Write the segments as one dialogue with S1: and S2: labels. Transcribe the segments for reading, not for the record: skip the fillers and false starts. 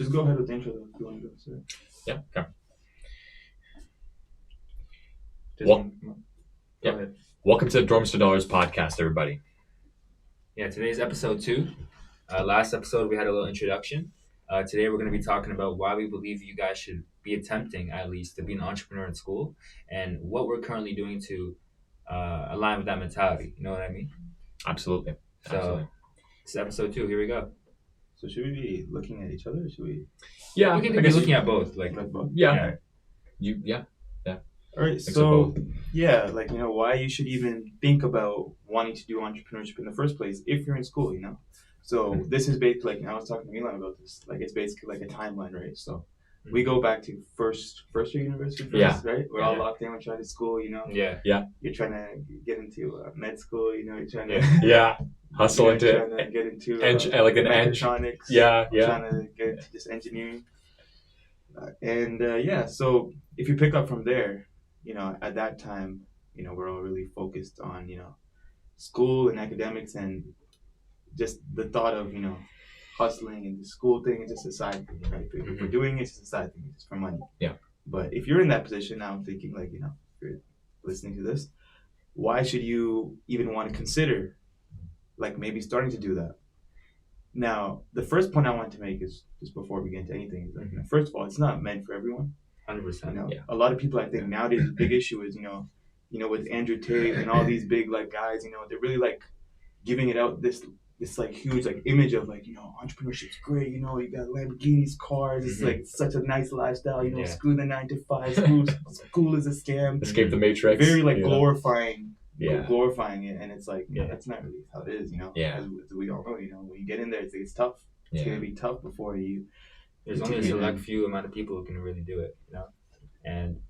S1: just go ahead with the intro though, if you want to go. Sorry.
S2: Yeah. Okay.
S1: Go
S2: ahead. Welcome to the DormsToDollars podcast, everybody.
S3: Yeah, today's episode 2. Last episode we had a little introduction. Today we're going to be talking about why we believe you guys should be attempting at least to be an entrepreneur in school, and what we're currently doing to align with that mentality. You know what I mean?
S2: Absolutely.
S3: So this is episode 2. Here we go.
S1: So should we be looking at each other, or should we?
S2: Yeah,
S3: We can be looking at both. Like
S1: both?
S2: Yeah.
S3: Yeah.
S1: All right. So why you should even think about wanting to do entrepreneurship in the first place if you're in school, you know. So this is basically I was talking to Milan about this. Like it's basically like a timeline, right? So we go back to first year university, right? We're all locked in. We're trying to school, you know.
S3: Yeah.
S1: You're trying to get into med school, you know. You're trying to
S2: hustle into
S1: trying to get into
S2: like an
S1: mechatronics. Trying to get into just engineering. So if you pick up from there, you know, at that time, you know, we're all really focused on, you know, school and academics, and just the thought of, you know, hustling and the school thing is just a side thing, right? If we're doing it, it's just a side thing, it's just for money.
S2: Yeah.
S1: But if you're in that position now, I'm thinking, like, you know, if you're listening to this, why should you even want to consider, like, maybe starting to do that? Now, the first point I want to make is, just before we get into anything, is like, you know, first of all, it's not meant for everyone.
S3: 100%.
S1: You know, a lot of people, I think nowadays, the big issue is, you know, with Andrew Tate and all these big like guys, you know, they're really like giving it out this like huge like image of like, you know, entrepreneurship's great, you know, you got Lamborghinis, cars, it's like such a nice lifestyle, you know, screw the 9 to 5, school is a scam,
S2: escape the matrix,
S1: very like glorifying it, and it's like that's not really how it is, you know. As we all know, you know, when you get in there, it's tough. It's gonna be tough before you.
S3: There's only a select few amount of people who can really do it, you know. And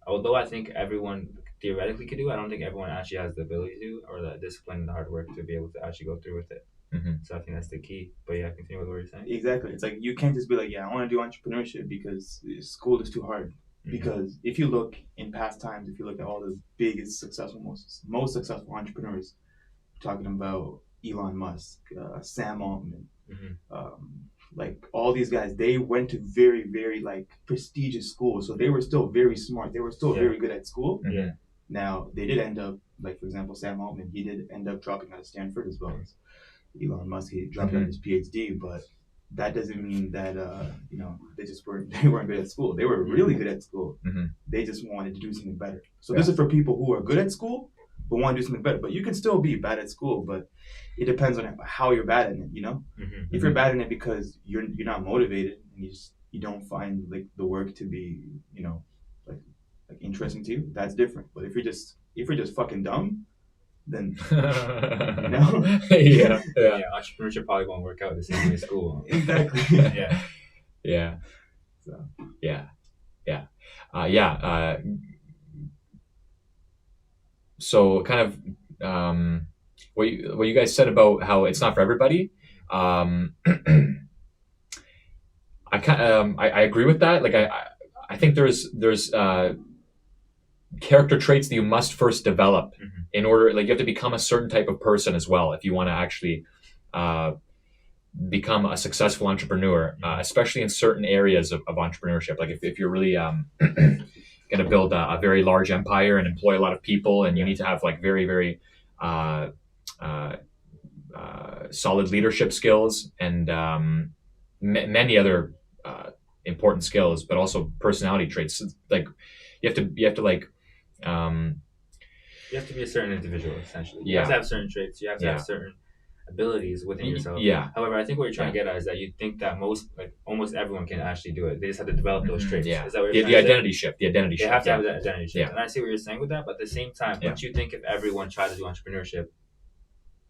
S3: although I think everyone theoretically could do it, I don't think everyone actually has the ability to, or the discipline and the hard work to be able to actually go through with it. So I think that's the key. But yeah, continue with what you're saying.
S1: Exactly. It's like you can't just be like, I want to do entrepreneurship because school is too hard. Because if you look in past times, if you look at all the biggest successful, most successful entrepreneurs, talking about Elon Musk, Sam Altman, like all these guys, they went to very, very like prestigious schools, so they were still very smart. They were still very good at school. Now they did end up, like for example, Sam Altman, he did end up dropping out of Stanford as well as Elon Musk. He dropped out of his PhD, but that doesn't mean that you know, they weren't good at school. They were really good at school. They just wanted to do something better. So this is for people who are good at school but want to do something better. But you can still be bad at school, but it depends on how you're bad at it, you know? If you're bad at it because you're not motivated and you don't find like the work to be, you know, like interesting to you, that's different. But if you're just fucking dumb, then you know?
S3: Entrepreneurship probably won't work out the same way as school.
S1: Exactly.
S2: So kind of what you guys said about how it's not for everybody. I agree with that. Like I think there's character traits that you must first develop in order. Like you have to become a certain type of person as well if you want to actually become a successful entrepreneur, especially in certain areas of entrepreneurship. Like if you're really going to build a very large empire and employ a lot of people, and you need to have like very, very solid leadership skills and many other important skills, but also personality traits. Like you have to like
S3: you have to be a certain individual, essentially. You have to have certain traits. You have to have certain abilities within yourself. However, I think what you're trying to get at is that you think that almost everyone can actually do it. They just have to develop those traits. Is that what you're
S2: the identity shift. The identity shift.
S3: They have to have that identity shift. And I see what you're saying with that, but at the same time, don't you think if everyone tried to do entrepreneurship,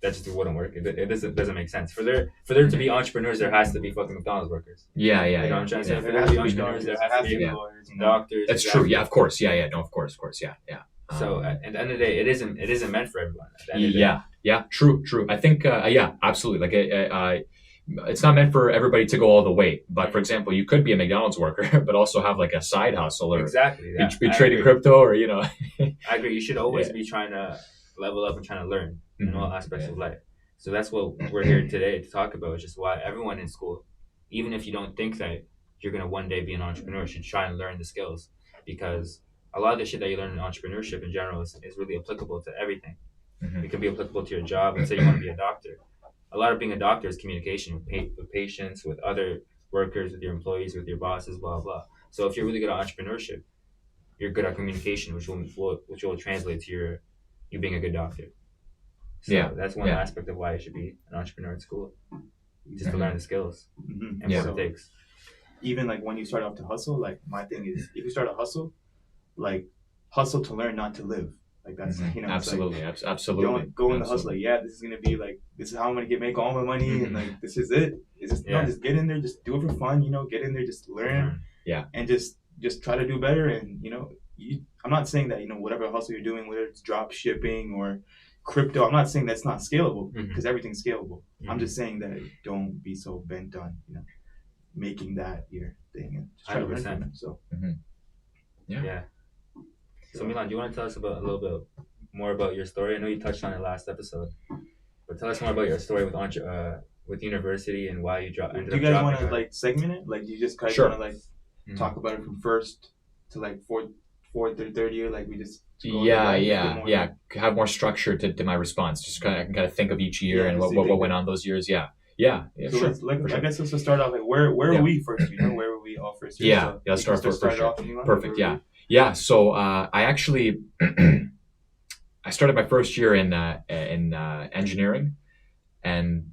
S3: that just wouldn't work? It doesn't make sense. For there to be entrepreneurs, there has to be fucking McDonald's workers. You know what I'm trying to say? For there to be entrepreneurs, there has to be doctors.
S2: That's true. Yeah, of course. Yeah. No, of course. Yeah.
S3: So at the end of the day, it isn't meant for everyone.
S2: Yeah. True. I think absolutely. Like it's not meant for everybody to go all the way. But for example, you could be a McDonald's worker, but also have like a side hustle or be trading crypto, or you know.
S3: I agree. You should always be trying to level up and trying to learn in all aspects of life. So that's what we're here today to talk about, which is why everyone in school even if you don't think that you're gonna one day be an entrepreneur, you should try and learn the skills, because a lot of the shit that you learn in entrepreneurship in general is really applicable to everything.
S2: Mm-hmm.
S3: It can be applicable to your job. Let's say you want to be a doctor. A lot of being a doctor is communication with patients, with other workers, with your employees, with your bosses, blah blah. So if you're really good at entrepreneurship, you're good at communication, which will translate to you being a good doctor. So that's one aspect of why you should be an entrepreneur at school, just to learn the skills and what it takes.
S1: Even like when you start off to hustle, like my thing is, if you start a hustle, like hustle to learn, not to live. Like that's
S2: absolutely,
S1: like,
S2: absolutely.
S1: Don't go in the hustle. Like this is gonna be like, this is how I'm gonna make all my money, and like this is it. It's just just get in there, just do it for fun. Get in there, just learn. And just try to do better. And I'm not saying that whatever hustle you're doing, whether it's drop shipping or crypto, I'm not saying that's not scalable, because everything's scalable. I'm just saying that don't be so bent on making that your thing and just try to learn from it. So
S3: So Milan, do you want to tell us a little bit more about your story? I know you touched on it last episode, but tell us more about your story with university and why you dropped.
S1: Do you guys want to like segment it? Like, do you just kind of want to like talk about it from first to like fourth or third year? Like we just
S2: have more structure to my response. Just I can kind of think of each year and what went on those years. So
S1: sure. I guess let's start off like where were we first? Where were we all first year?
S2: So let's start first. Perfect. So I actually I started my first year in engineering, and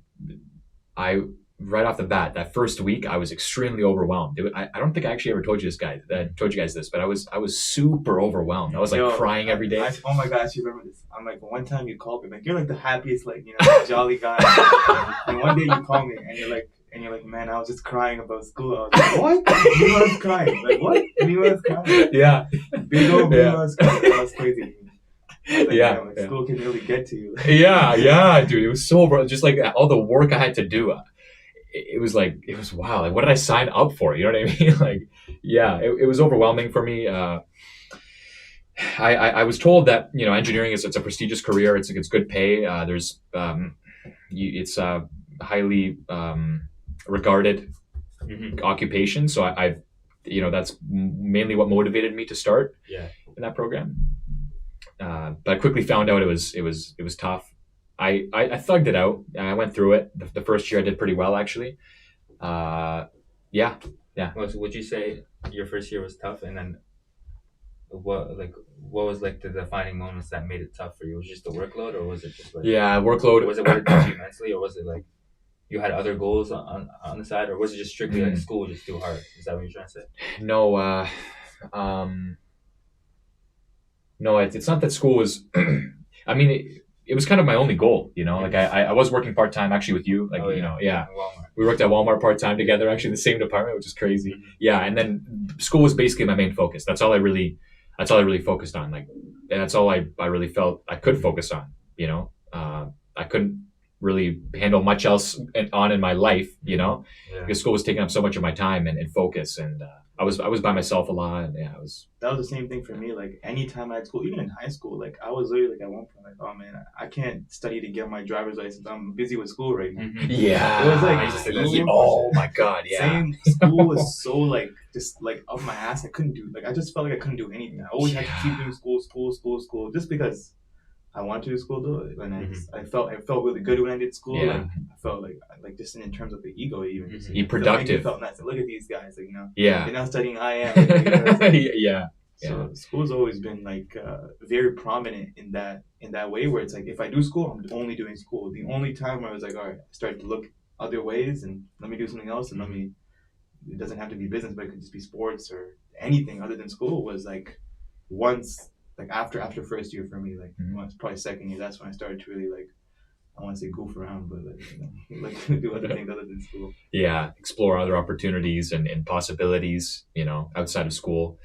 S2: I right off the bat that first week I was extremely overwhelmed. I don't think I actually ever told you guys this, but I was super overwhelmed. I was like crying every day.
S1: Oh my gosh, you remember this? I'm like, one time you called me, like you're like the happiest, like jolly guy, and one day you call me and you're like, man, I was just crying about school. I was like, what? You was crying? Like what? You was crying?
S2: Yeah.
S1: Big old was crying. That was crazy. Like, school can really get to you.
S2: Dude, it was so just like all the work I had to do. It was wow. Like, what did I sign up for? You know what I mean? Like, it was overwhelming for me. I was told that engineering it's a prestigious career. It's good pay. It's highly regarded occupation. So I that's mainly what motivated me to start in that program. But I quickly found out it was tough. I thugged it out. I went through it. The first year I did pretty well, actually.
S3: Well, so would you say your first year was tough, and then what was like the defining moments that made it tough for you? Was it just the workload, or was it just like
S2: workload?
S3: Was it what it did to you mentally, or was it like you had other goals on the side, or was it just strictly like school was just too hard? Is that what you're trying to say?
S2: No, no, it's not that school was. I mean, it was kind of my only goal, Like I was working part time actually with you, like we worked at Walmart part time together, actually in the same department, which is crazy. And then school was basically my main focus. That's all I really focused on. Like, and that's all I really felt I could focus on. I couldn't really handle much else in my life, because school was taking up so much of my time and focus, and I was by myself a lot, and
S1: that was the same thing for me. Like anytime I had school, even in high school, like I was literally like at one point like, oh man, I can't study to get my driver's license. I'm busy with school right now.
S2: It
S1: was like
S2: oh my god,
S1: school was so like just like up my ass. I couldn't do I just felt like I couldn't do anything. I always had to keep doing school, just because I wanted to do school though, and I felt really good when I did school. Like I felt like just in terms of the ego, even
S2: be productive.
S1: It felt nice. Look at these guys, like they're not studying. I am. So school's always been like very prominent in that way, where it's like if I do school, I'm only doing school. The only time where I was like, all right, I started to look other ways and let me do something else, and it doesn't have to be business, but it could just be sports or anything other than school. Was like once. Like after first year for me, like probably second year, that's when I started to really like, I want to say goof around, but like do other things other than school.
S2: Explore other opportunities and possibilities, outside of school.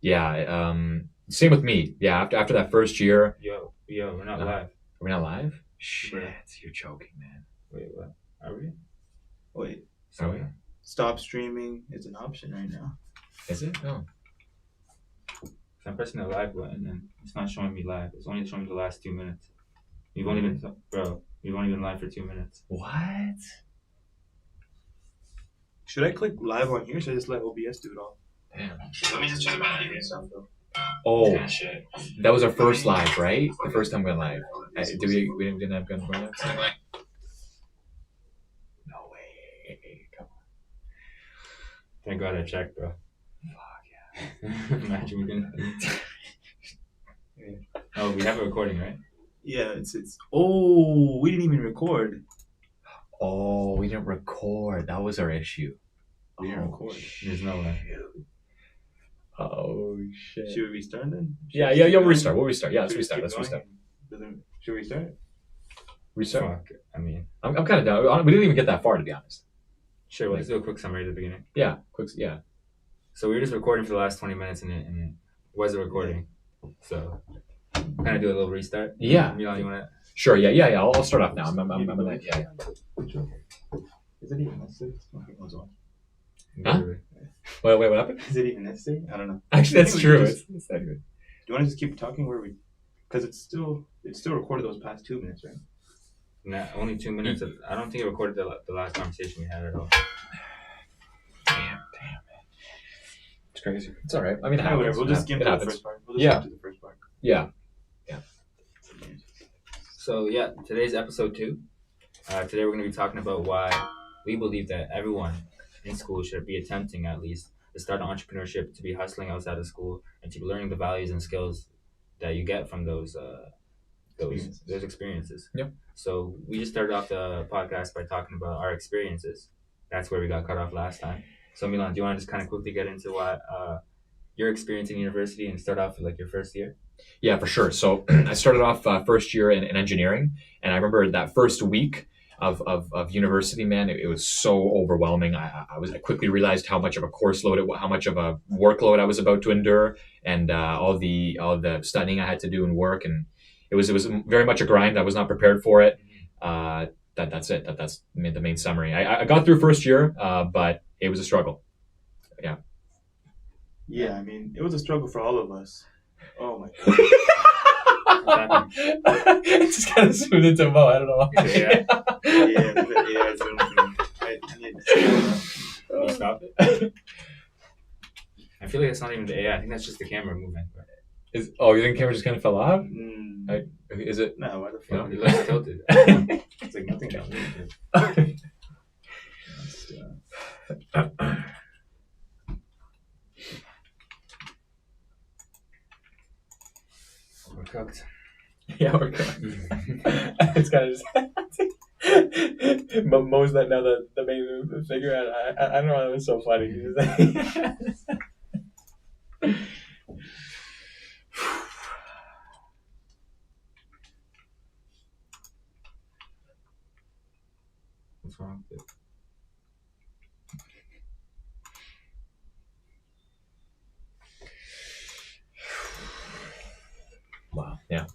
S2: Same with me. After that first year.
S3: Yo, we're not live.
S2: We're not live? Shit, you're joking, man.
S3: Wait, what? Are we?
S1: Wait.
S2: Are we?
S1: Stop streaming is an option right now.
S2: Is it? No.
S3: I'm pressing the live button and it's not showing me live. It's only showing me the last 2 minutes. You've only been live for 2 minutes.
S2: What?
S1: Should I click live on here? Or should I just let OBS do it all?
S2: Damn.
S1: Let me just check my stuff though.
S2: Oh, that was our first live, right? The first time we went live. We didn't have guns going live? No way. Come on.
S3: Thank God I checked, bro.
S2: Fuck yeah.
S3: Imagine we didn't. Oh, we have a recording, right?
S1: Yeah, it's. Oh, we didn't even record.
S2: Oh, we didn't record. That was our issue.
S1: We didn't record.
S3: There's no way.
S2: Oh shit.
S1: Should we restart then?
S2: Yeah, we'll restart. Yeah, let's restart.
S1: Should we restart?
S2: Restart?
S3: Fuck. I mean,
S2: I'm kind of down. We didn't even get that far, to be honest.
S3: Sure, let's do a quick summary at the beginning.
S2: Yeah, yeah.
S3: So we were just recording for the last 20 minutes and it was a recording. So, kind of do a little restart.
S2: Yeah.
S3: Milan, you want to?
S2: Sure, yeah. I'll start off now. I'm yeah.
S1: Is it even necessary?
S2: Huh? Wait, what happened?
S1: Is it even necessary? I don't know.
S2: Actually, that's true. It's not good.
S1: Do you want to just keep talking where we? Because it's still recorded those past 2 minutes, right?
S3: Nah, only 2 minutes. I don't think it recorded the last conversation we had at all.
S2: Damn, man. It's crazy. It's all right. I mean, it happens.
S1: Whatever. We'll just skip to the first part.
S2: Yeah. Yeah.
S3: So yeah, today's episode 2. Today we're going to be talking about why we believe that everyone in school should be attempting at least to start an entrepreneurship, to be hustling outside of school, and to be learning the values and skills that you get from those experiences.
S2: Yep.
S3: So we just started off the podcast by talking about our experiences. That's where we got cut off last time. So Milan, do you want to just kind of quickly get into what your experience in university and start off with like your first year?
S2: Yeah, for sure. So I started off first year in engineering, and I remember that first week of university, man, it was so overwhelming. I quickly realized how much of a course load how much of a workload I was about to endure, and all the studying I had to do and work, and it was very much a grind. I was not prepared for it. That's it. That's the main summary. I got through first year, but it was a struggle. Yeah.
S1: Yeah, I mean, it was a struggle for all of us. Oh my
S2: god. It just kind of zoomed into Mo. I don't know why.
S1: Yeah.
S3: Can you stop it? I feel like it's not even the AI. I think that's just the camera moving.
S2: You think the camera just kind of fell off? Is it?
S1: No, why the fuck?
S3: It looks tilted.
S1: It's like nothing got moved.
S3: We're cooked.
S2: Yeah, we're cooked. It's kind of just. Mo's now the main figure. I don't know. It was so funny.
S3: What's wrong with it?
S2: Wow. Yeah.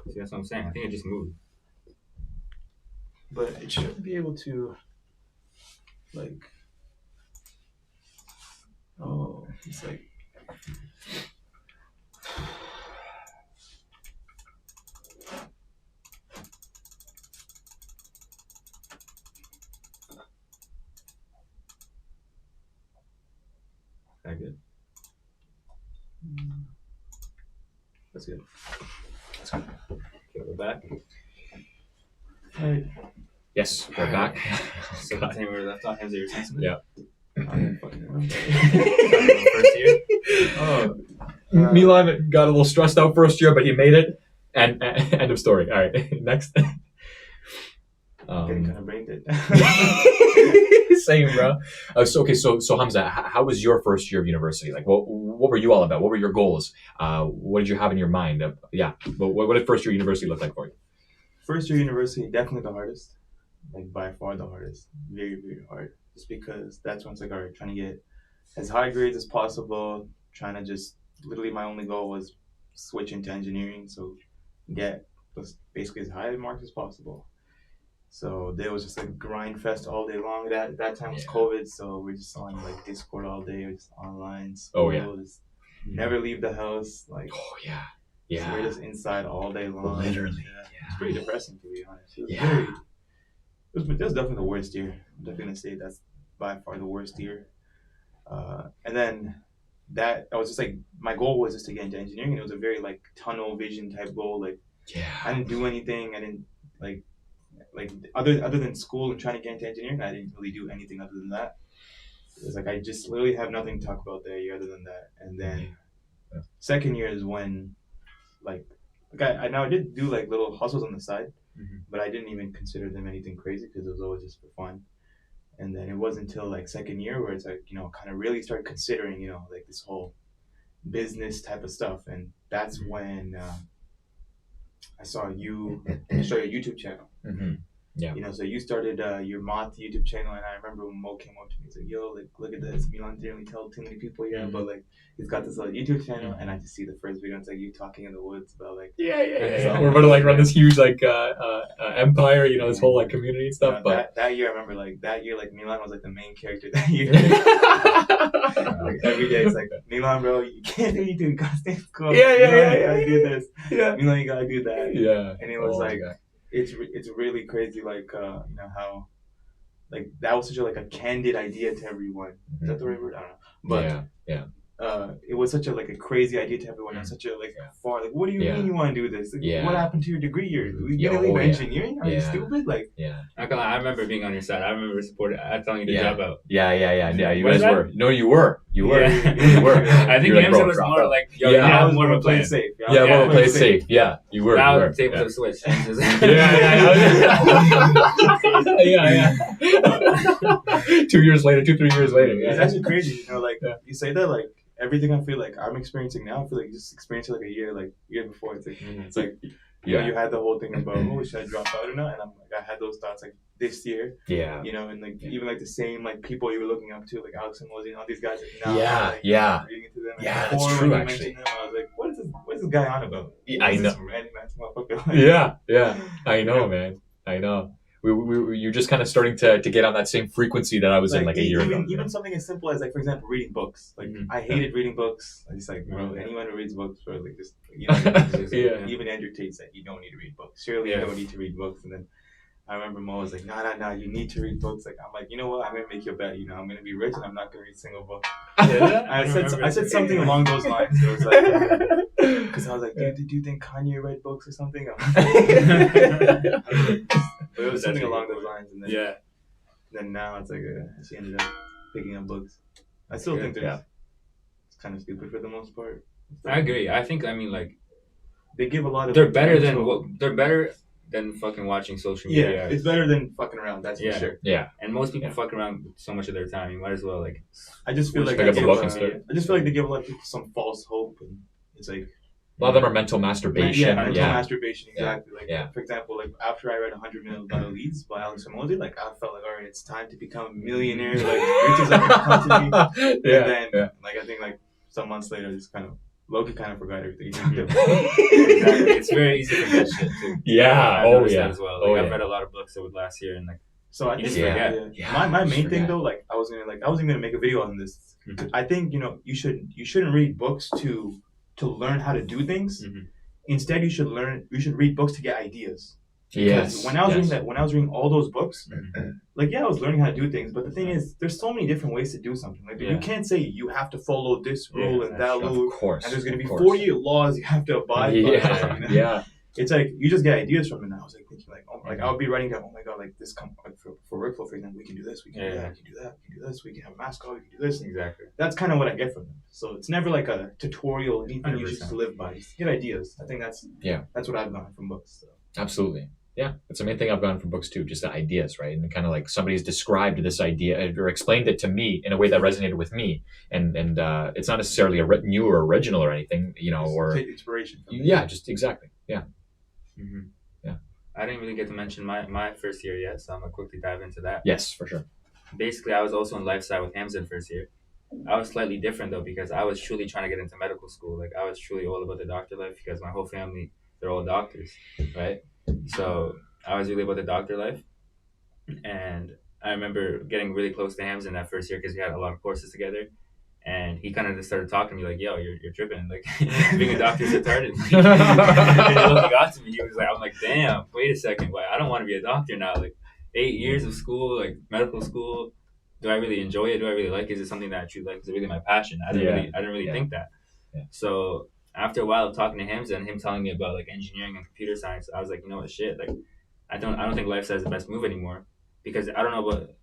S3: See, that's what I'm saying. I think it just moved.
S1: But it should be able to, like, it's like.
S3: That good?
S1: That's good.
S3: Okay, we're back.
S1: Alright.
S2: Yes, we're back.
S3: So the same where we left off. Has your sentiment?
S2: Yeah.
S1: I don't fucking remember.
S3: First year.
S2: Milan got a little stressed out first year, but he made it. And end of story. All right, next.
S1: Getting kind of brain dead.
S2: Same, bro. So Hamza, how was your first year of university? Like, what were you all about? What were your goals? What did you have in your mind? What did first year university look like for you?
S1: First year university, definitely the hardest. Like, by far the hardest. Very, very hard. Just because that's when it's like, all right, trying to get as high grades as possible. Trying to just, literally my only goal was switch into engineering. So get basically as high marks as possible. So there was just like grind fest all day long. That time was COVID, so we're just on like Discord all day, we're just online. Just never leave the house. Like so we're just inside all day long.
S2: Literally,
S1: It's pretty depressing to be honest. It was definitely the worst year. I'm definitely gonna say that's by far the worst year. And then that I was just like my goal was just to get into engineering, and it was a very like tunnel vision type goal. Like I didn't do anything. I didn't like other than school and trying to get into engineering. I didn't really do anything other than that. It was like I just literally have nothing to talk about that year other than that. And then second year is when like I now I did do like little hustles on the side, but I didn't even consider them anything crazy because it was always just for fun. And then it wasn't until like second year where it's like, you know, kind of really started considering, you know, like this whole business type of stuff. And that's when I saw you start a YouTube channel. Yeah. You know, so you started your moth YouTube channel, and I remember when Mo came up to me, he's like, "Yo, like, look at this. Milan didn't really tell too many people yet, but like, he's got this little YouTube channel." And I just see the first video. It's like you talking in the woods about like,
S2: we're about to like run this huge like empire, you know, this whole like community and stuff. But
S1: that year, I remember like Milan was like the main character that year. Like every day, it's like, Milan, bro, you can't do YouTube. You gotta stay in school. You gotta do this. Milan, you gotta do that. And it was like. It's really crazy, like you know how, like that was such a like a candid idea to everyone. Is that the right word? I don't know. But it was such a like a crazy idea to everyone, and such a like far like, what do you mean you want to do this? Like, what happened to your degree? You're gonna leave engineering? Are you stupid? Like
S3: I remember being on your side. I remember supporting, telling you to drop out.
S2: Yeah. You guys were. No, you were. You were.
S3: I think Hamza was more like, yo, you have more of a plan.
S1: Safe.
S2: More of a play safe. Yeah, you were.
S3: Now the tables have switched.
S2: Yeah. 2 years later, 3 years later.
S1: It's actually crazy, you know, like you say that, like everything I feel like I'm experiencing now, I feel like just experiencing like a year before. It's like you know, you had the whole thing about, oh, should I drop out or not? And I'm like, I had those thoughts like this year. You know, and like even like the same like people you were looking up to, like Alex and Mosey and all these guys. Like, now, reading into them.
S2: Yeah, that's true. Actually,
S1: them, I was like, what is this guy on about?
S2: I know.
S1: Random ass motherfucker.
S2: Yeah. I know, man. I know. You're just kind of starting to get on that same frequency that I was in like a year ago.
S1: Even something as simple as like, for example, reading books. Like I hated reading books. I just like, bro, anyone who reads books, bro, like just you know, even Andrew Tate said you don't need to read books. Surely you don't need to read books. And then I remember Mo was like, nah, you need to read books. Like I'm like, you know what? I'm gonna make you a bet. You know, I'm gonna be rich and I'm not gonna read a single book. I said something along those lines. It was like, because I was like, do you think Kanye read books or something? But it was something along those lines, and then then now it's like she ended up picking up books. I still think it's kind of stupid for the most part.
S3: I agree. I mean like
S1: they give a lot of.
S3: They're better than fucking watching social media.
S1: Yeah, it's better than fucking around. That's for sure.
S2: Yeah,
S3: and most people fuck around so much of their time. You might as well like.
S1: I just feel like they give a lot of people some false hope, and it's like.
S2: A lot of them are mental masturbation.
S1: Mental masturbation, exactly. Like, for example, like after I read 100 Million Leads by Alex Ramosi, like I felt like, all right, it's time to become a millionaire. Like, riches are gonna come to me. And then, like, I think like some months later, just kind of Loki kind of forgot everything.
S3: Exactly. It's very easy to forget shit too. As well. Like, I've read a lot of books over the last year, and like.
S1: So I just forget. My main thing though, like I wasn't gonna make a video on this. I think you shouldn't read books to learn how to do things. Instead, you should read books to get ideas. Because when I was reading all those books, like I was learning how to do things, but the thing is, there's so many different ways to do something. Like you can't say you have to follow this rule and that rule, and there's gonna be 48 laws you have to abide by. It's like you just get ideas from it. And I was like thinking, like, oh, like I would be writing down, oh my god, like this like for workflow, for example, we can do this, we can do that, we can do that, we can do this, we can have a mascot, we can do this.
S3: Exactly.
S1: That's kind of what I get from them. So it's never like a tutorial, anything 100%. You just live by. Just get ideas. I think that's what I've gotten from books. So.
S2: Absolutely. Yeah, that's the main thing I've gotten from books too, just the ideas, right? And kind of like somebody's described this idea or explained it to me in a way that resonated with me, and it's not necessarily a new or original or anything, you know, or
S1: take inspiration from it.
S2: Yeah, just exactly. Yeah.
S3: Yeah. I didn't really get to mention my first year yet, so I'm gonna quickly dive into that.
S2: Yes, for sure.
S3: Basically, I was also in life sci with Hamza first year. I was slightly different though because I was truly trying to get into medical school. Like I was truly all about the doctor life because my whole family, they're all doctors, right? So I was really about the doctor life. And I remember getting really close to Hamza in that first year because we had a lot of courses together. And he kind of just started talking to me like, "Yo, you're tripping. Like, being a doctor is retarded." And he got to me. He was like, "I'm like, damn. Wait a second. Why? I don't want to be a doctor now. Like, 8 years of school, like medical school. Do I really enjoy it? Do I really like it? Is it something that I truly like? Is it really my passion? I didn't really think that.
S2: Yeah.
S3: So after a while of talking to him and him telling me about like engineering and computer science, I was like, you know what, shit. Like, I don't think lifestyle is the best move anymore because I don't know what."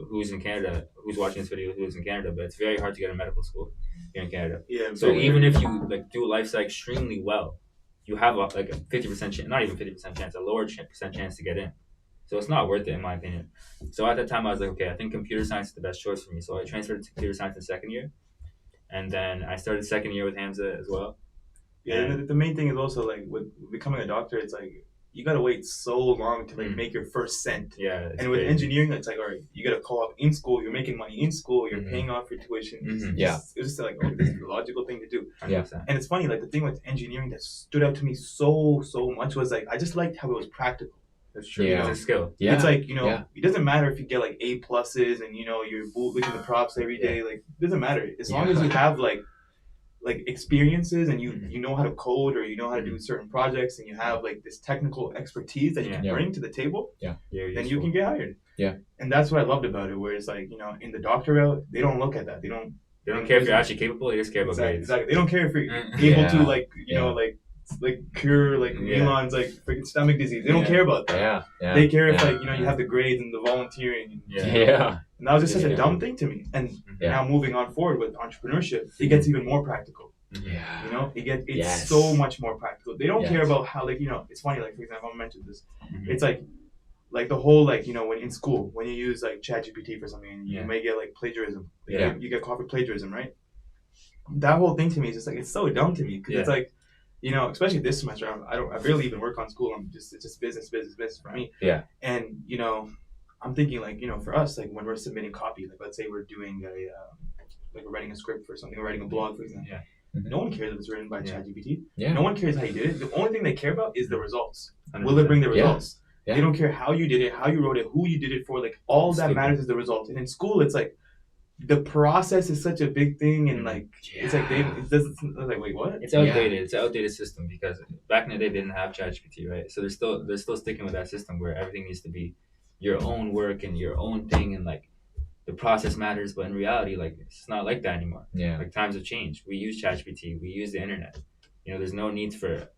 S3: Who's in Canada, who's watching this video, who's in Canada, but it's very hard to get a medical school here in Canada.
S1: Yeah.
S3: So even if you like do lifestyle extremely well, you have like a 50% chance, not even 50% chance, a lower percent chance to get in. So it's not worth it in my opinion. So at that time I was like, okay, I think computer science is the best choice for me. So I transferred to computer science in second year, and then I started second year with Hamza as well.
S1: Yeah, and the main thing is also like with becoming a doctor, it's like you gotta wait so long to like make your first cent.
S3: Yeah.
S1: And with engineering, it's like, all right, you gotta co-op in school. You're making money in school. You're paying off your tuition. It's just like, oh, this is the logical thing to do.
S3: 100%.
S1: Yeah. And it's funny, like the thing with engineering that stood out to me so much was like I just liked how it was practical.
S3: That's true. Yeah. It's a skill.
S1: Yeah. It's like, it doesn't matter if you get like A pluses and you're bootlicking the props every day. Like it doesn't matter as long as you have like experiences and you know how to code or you know how to do certain projects and you have like this technical expertise that you can bring to the table, then you can get hired.
S2: Yeah.
S1: And that's what I loved about it, where it's like, in the doctor route, they don't look at that. They don't
S3: care if you're actually capable, they just care about grades.
S1: Exactly. They don't care if you're able to like cure like Elon's like freaking stomach disease. They don't care about that.
S2: Yeah.
S1: They care if you have the grades and the volunteering. And that was just such a dumb thing to me. And now moving on forward with entrepreneurship, it gets even more practical.
S2: Yeah.
S1: It's so much more practical. They don't care about how it's funny, like for example, I mentioned this. It's like the whole when in school when you use like ChatGPT for something, you may get like plagiarism. You get caught for plagiarism, right? That whole thing to me is just like it's so dumb to me because it's like especially this semester, I barely even work on school. It's just business for me.
S2: Yeah.
S1: And I'm thinking like for us like when we're submitting copy, like let's say we're doing we're writing a script for something, we're writing a blog for example.
S2: Yeah.
S1: No one cares if it's written by ChatGPT.
S2: Yeah.
S1: No one cares how you did it. The only thing they care about is the results. 100%. Will it bring the results? Yeah. They don't care how you did it, how you wrote it, who you did it for. Like all that matters is the results. And in school, it's like the process is such a big thing, and like it's like it's like wait, what?
S3: It's outdated. It's an outdated system because back in the day they didn't have ChatGPT, right? So they're still sticking with that system where everything needs to be your own work and your own thing, and like the process matters. But in reality, like it's not like that anymore.
S2: Yeah.
S3: Like times have changed. We use ChatGPT. We use the internet. There's no need to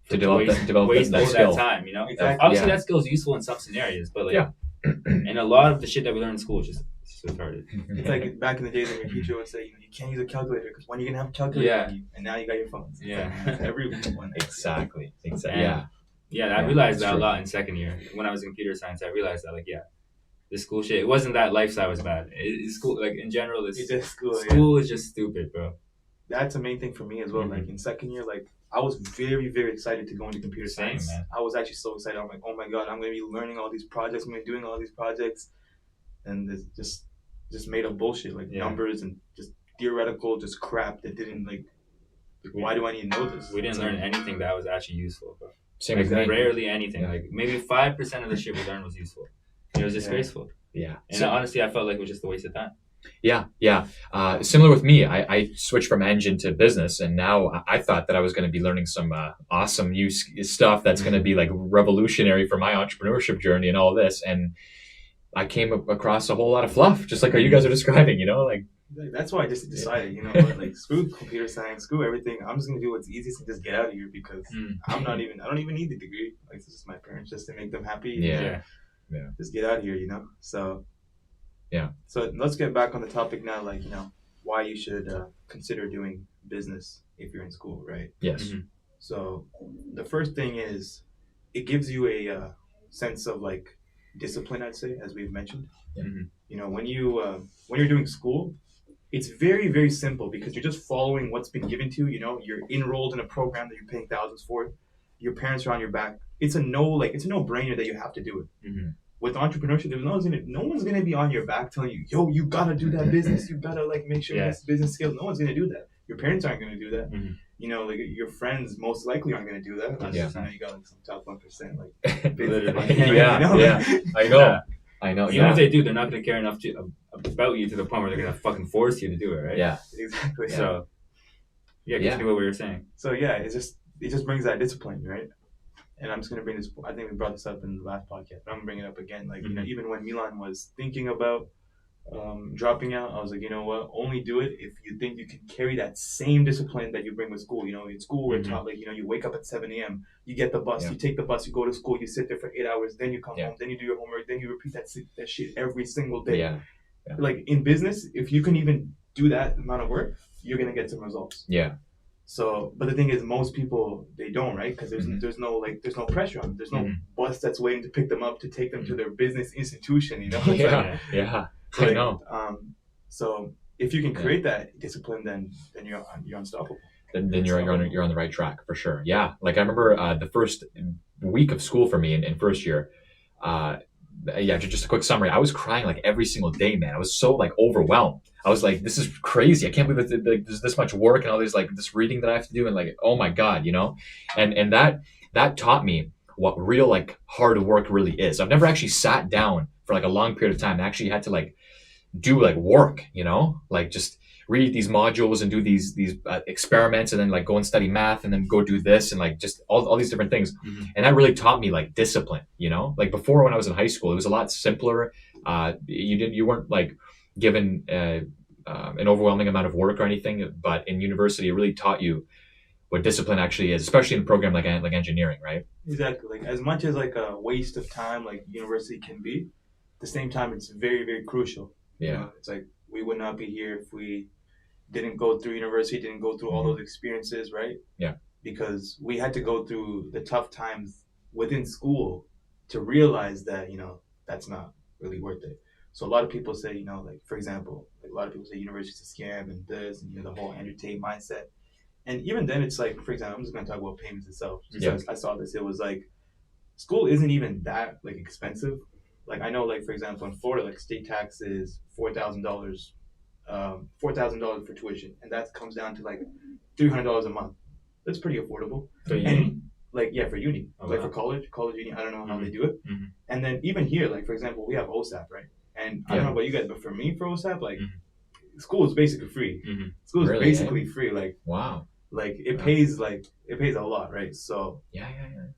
S2: develop that skill.
S3: That time.
S1: Exactly.
S3: Obviously that skill is useful in some scenarios, but like and a lot of the shit that we learn in school is just retarded.
S1: It's like back in the days when your teacher would say, you can't use a calculator because when you're gonna have a calculator on you, and now you got your phones. Like, everyone.
S2: Exactly.
S3: I realized that a lot in second year when I was in computer science. I realized that this school shit. It wasn't that lifestyle was bad. School like in general, school is just stupid, bro.
S1: That's the main thing for me as well. Like in second year, like I was very, very excited to go into computer science.
S3: Man.
S1: I was actually so excited. I'm like, oh my god, I'm gonna be learning all these projects. I'm gonna be doing all these projects, and it's just made up bullshit like numbers and just theoretical, just crap that didn't like. Why do I need to know this?
S3: We didn't learn anything that was actually useful, bro.
S2: Same as me.
S3: Rarely anything. Like maybe 5% of the shit we learned was useful. It was disgraceful.
S2: Yeah.
S3: And honestly, I felt like it was just a waste of time.
S2: Yeah. Similar with me, I switched from engine to business, and now I thought that I was going to be learning some awesome new stuff that's going to be like revolutionary for my entrepreneurship journey and all this. And I came across a whole lot of fluff, just like how you guys are describing. Like
S1: that's why I just decided, like screw computer science, screw everything. I'm just gonna do what's easiest and just get out of here because I don't even need the degree. Like it's just my parents just to make them happy.
S2: Yeah.
S1: Just get out of here, So.
S2: Yeah.
S1: So let's get back on the topic now, like, why you should consider doing business if you're in school, right?
S2: Yes.
S1: Mm-hmm. So the first thing is it gives you a sense of like discipline, I'd say, as we've mentioned.
S2: Mm-hmm.
S1: When you're doing school, it's very, very simple because you're just following what's been given to you. You're enrolled in a program that you're paying thousands for. Your parents are on your back. It's a no-brainer that you have to do it.
S2: Mm-hmm.
S1: With entrepreneurship, no one's gonna be on your back telling you, yo, you gotta do that business. You gotta like make sure this business scales. No one's gonna do that. Your parents aren't gonna do that. Like your friends most likely aren't gonna do that. You got like some top 1%, like
S2: literally. I know. I know.
S3: Even if they do, they're not going to care enough about you to the point where they're going to fucking force you to do it, right?
S2: Yeah.
S1: Exactly.
S3: So, continue what we were saying.
S1: So yeah, it just brings that discipline, right? And I'm just gonna bring this. I think we brought this up in the last podcast, but I'm gonna bring it up again. Like even when Milan was thinking about dropping out, I was like, you know what? Only do it if you think you can carry that same discipline that you bring with school. In school we're taught like you wake up at 7 a.m. You get the bus, you take the bus, you go to school, you sit there for 8 hours, then you come home, then you do your homework, then you repeat that shit every single day.
S2: Yeah.
S1: Like in business, if you can even do that amount of work, you're gonna get some results.
S2: Yeah.
S1: So, but the thing is, most people they don't, right? Because there's no pressure on them. There's no bus that's waiting to pick them up to take them to their business institution.
S2: Yeah. I know.
S1: So if you can create that discipline, then you're unstoppable.
S2: Then you're on the right track for sure. Yeah. Like I remember the first week of school for me in first year. Just a quick summary. I was crying like every single day, man. I was so like overwhelmed. I was like, this is crazy. I can't believe that there's this much work and all this like this reading that I have to do and like, oh my God, and that taught me what real like hard work really is. I've never actually sat down for like a long period of time and actually had to like do like work, like just read these modules and do these experiments and then like go and study math and then go do this and like just all these different things. And that really taught me like discipline, like before when I was in high school, it was a lot simpler. You weren't like given an overwhelming amount of work or anything, but in university, it really taught you what discipline actually is, especially in a program like engineering, right?
S1: Exactly. Like as much as like a waste of time, like university can be, at the same time, it's very, very crucial.
S2: Yeah.
S1: It's like we would not be here if we didn't go through university, didn't go through all those experiences, right?
S2: Yeah.
S1: Because we had to go through the tough times within school to realize that, that's not really worth it. So a lot of people say, like, for example, like a lot of people say university's a scam and this and the whole entertain mindset. And even then it's like, for example, I'm just going to talk about payments itself. I saw this. It was like, school isn't even that like expensive. Like I know, like for example, in Florida, like state tax is $4,000 for tuition, and that comes down to like $300 a month. That's pretty affordable.
S3: For uni?
S1: For uni, for college uni. I don't know how they do it. And then even here, like for example, we have OSAP, right? And I don't know about you guys, but for me, for OSAP, like school is basically free. School is basically free. Like
S2: wow.
S1: Like it pays a lot, right? So
S2: yeah.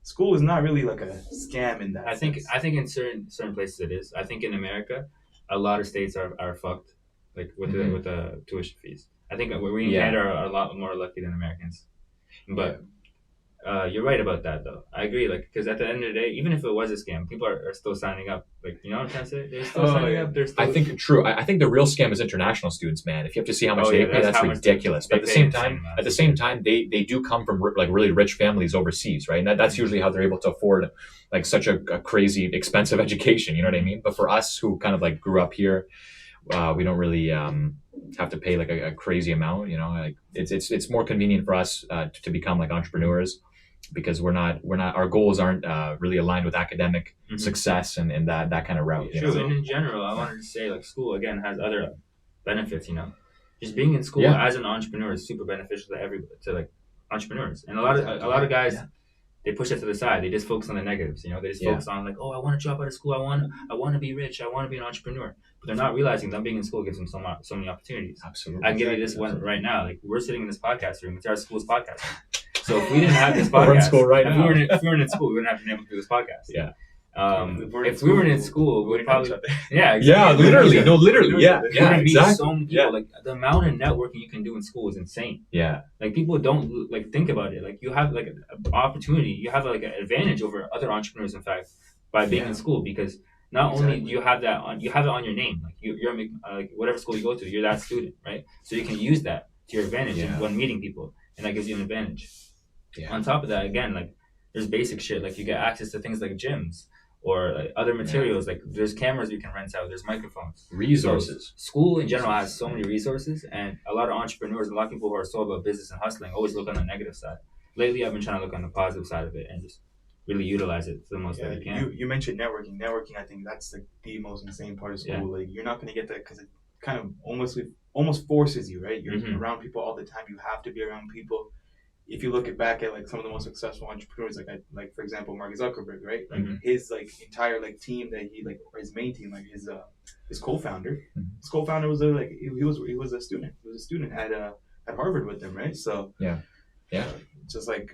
S1: School is not really like a scam in that.
S3: I think in certain places it is. I think in America, a lot of states are fucked, like with the tuition fees. I think we in Canada are a lot more lucky than Americans, but you're right about that though. I agree, like because at the end of the day, even if it was a scam, people are still signing up. Like you know what I'm trying to say? They're still signing up. They're still...
S2: I think true. I think the real scam is international students, man. If you have to see how much they pay, that's ridiculous. But at the same time, they do come from like really rich families overseas, right? And that's usually how they're able to afford like such a crazy expensive education. You know what I mean? But for us who kind of like grew up here, we don't really have to pay like a crazy amount. Like it's more convenient for us to become like entrepreneurs. Because we're not our goals aren't really aligned with academic success and that kind of route.
S3: True, and in general, I wanted to say like school again has other benefits. Just being in school as an entrepreneur is super beneficial to like entrepreneurs, and a lot of guys they push it to the side. They just focus on the negatives. They just focus on like, oh, I want to drop out of school. I want to be rich. I want to be an entrepreneur. But they're not realizing that being in school gives them so many opportunities.
S2: Absolutely,
S3: I can give you this one right now. Like we're sitting in this podcast room. It's our school's podcast. So if we didn't have this podcast,
S2: we're in school right now.
S3: If we weren't in school, we wouldn't have been able to do this podcast.
S2: Yeah.
S3: If we weren't in school, we'd probably
S2: literally,
S3: exactly. So many people, like the amount of networking you can do in school is insane.
S2: Yeah.
S3: Like people don't like think about it. Like you have like an opportunity, you have like an advantage over other entrepreneurs. In fact, by being in school, because not only do you have that on, you have it on your name. Like you're like whatever school you go to, you're that student, right? So you can use that to your advantage when meeting people, and that gives you an advantage. Yeah. On top of that, again, like there's basic shit, like you get access to things like gyms or like other materials, like there's cameras you can rent out, there's microphones,
S2: resources.
S3: So school in general has so many resources, and a lot of entrepreneurs, a lot of people who are so about business and hustling always look on the negative side. Lately, I've been trying to look on the positive side of it and just really utilize it to the most that I can.
S1: You mentioned networking. Networking, I think that's the most insane part of school. Yeah. Like you're not going to get that because it kind of almost forces you, right? You're around people all the time. You have to be around people. if you look back at like some of the most successful entrepreneurs, like for example Mark Zuckerberg, right? Like his like entire like team that he like, or his main team, like his co-founder, his co-founder was he was a student. He was a student at Harvard with them, right? So it's just like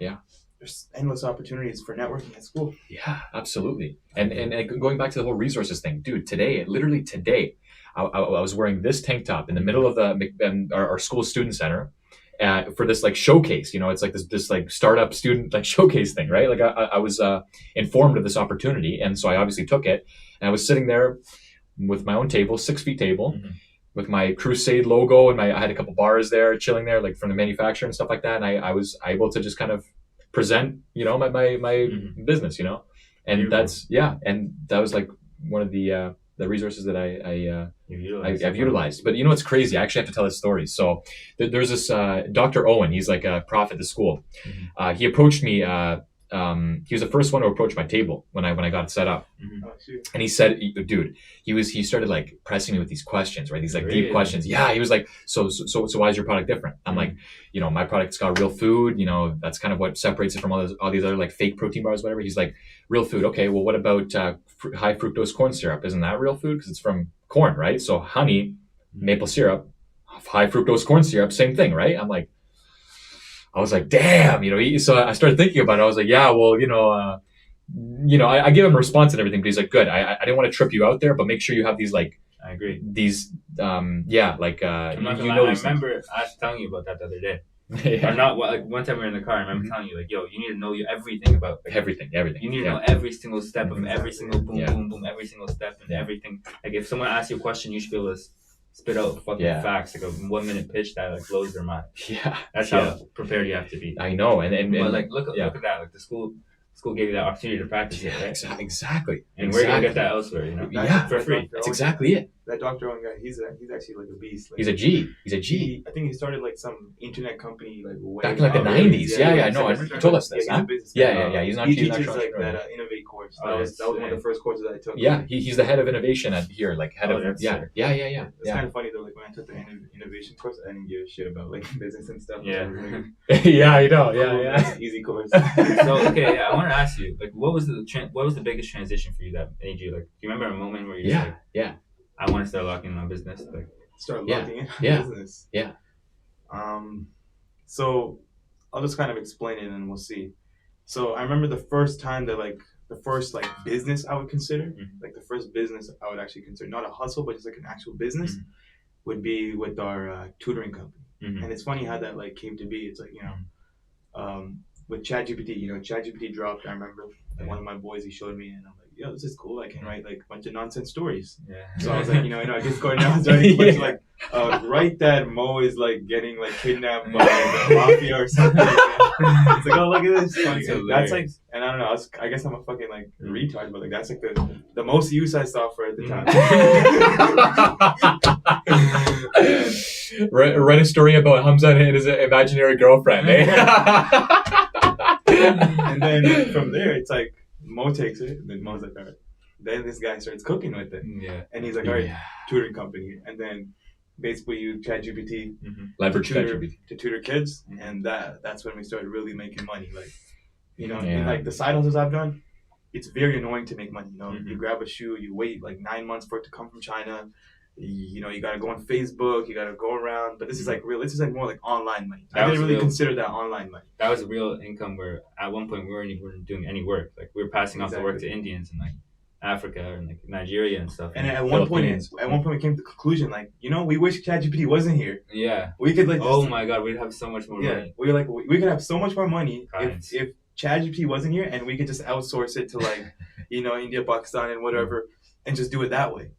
S1: there's endless opportunities for networking at school.
S2: Yeah, absolutely. And going back to the whole resources thing, dude. Literally today, I was wearing this tank top in the middle of our school student center. For this like showcase, it's like this like startup student like showcase thing, right? Like I was informed of this opportunity, and so I obviously took it. And I was sitting there with my own table, 6 feet table, with my Crusade logo, and I had a couple bars there, chilling there, like from the manufacturer and stuff like that. And I was able to just kind of present, my business, and that was like one of the resources that I've utilized. But it's crazy. I actually have to tell this story. So there's this Dr. Owen. He's like a prof at the school. He approached me. He was the first one to approach my table when I got it set up. And he said, dude, he started like pressing me with these questions, right? These like deep questions. Yeah, he was like, so why is your product different? I'm like, my product's got real food. That's kind of what separates it from all these other like fake protein bars, whatever. He's like, real food. Okay, well, what about high fructose corn syrup? Isn't that real food? Because it's from corn, right? So honey, maple syrup, high fructose corn syrup, same thing, right? I was like, damn, so I started thinking about it. I was like, yeah, well, I give him a response and everything, but he's like, good. I didn't want to trip you out there, but make sure you have these like,
S3: I agree.
S2: These,
S3: I'm not gonna lie, I remember I was telling you about that the other day. Or not, like one time we were in the car, I remember telling you, like, yo, you need to know everything about like,
S2: everything.
S3: You need to know every single step of every single boom, every single step and everything. Like if someone asks you a question, you should be able to spit out fucking facts, like a 1 minute pitch that like blows their mind.
S2: Yeah,
S3: that's how prepared you have to be.
S2: I know, and
S3: like look at that, like the school gave you that opportunity to practice it, right?
S2: Exactly.
S3: And where are you gonna get that elsewhere? For free.
S2: That's exactly it.
S1: That Dr. Owen guy, he's actually like a beast. Like,
S2: he's a G.
S1: I think he started like some internet company like way
S2: back in like the 90s. Yeah. No, you told us this. Yeah. He's not.
S1: He teaches like that Innovate course. That was one of the first courses I took.
S2: Yeah, he's the head of innovation at here, like head of. Yeah.
S1: It's kind of funny though. Like when I took the innovation course, I didn't give a shit about like business and stuff.
S2: Yeah. Yeah, I know. Yeah.
S1: That's an easy course.
S3: So I want to ask you, like, what was the biggest transition for you that made you like? Do you remember a moment where you I want to start locking in on business. Like
S1: start locking in on business.
S2: Yeah.
S1: So I'll just kind of explain it and we'll see. So I remember the first time that the first business I would consider, like the first business I would actually consider, not a hustle, but just like an actual business, would be with our tutoring company. And it's funny how that came to be. It's like, with ChatGPT, ChatGPT dropped. I remember one of my boys, he showed me, and I'm like, yo, this is cool. I can write like a bunch of nonsense stories. Yeah. So I was like, I just go down writing a bunch write that Mo is getting kidnapped by the mafia or something. It's like, oh, look at this. That's and I don't know. I guess I'm a fucking retard, but that's the most use I saw for it at the
S2: time. Write a story about Hamza and his imaginary girlfriend, eh?
S1: And then from there, it's like Mo takes it, and then Mo's like, all right. Then this guy starts cooking with it. Yeah. And he's like, all right, tutoring company. And then basically you ChatGPT
S2: leverage
S1: to tutor kids. And that's when we started really making money. And the side hustles I've done, it's very annoying to make money. You grab a shoe, you wait 9 months for it to come from China. You got to go on Facebook, you got to go around, but this is this is more online money. I didn't really consider that online money.
S3: That was a real income where at one point we weren't doing any work. We were passing off the work to Indians in Africa and Nigeria and stuff.
S1: And at one point we came to the conclusion we wish ChatGPT wasn't here.
S3: Yeah.
S1: We could
S3: oh my god, we'd have so much more money.
S1: We were we could have so much more money if ChatGPT wasn't here, and we could just outsource it to India, Pakistan, and whatever, and just do it that way.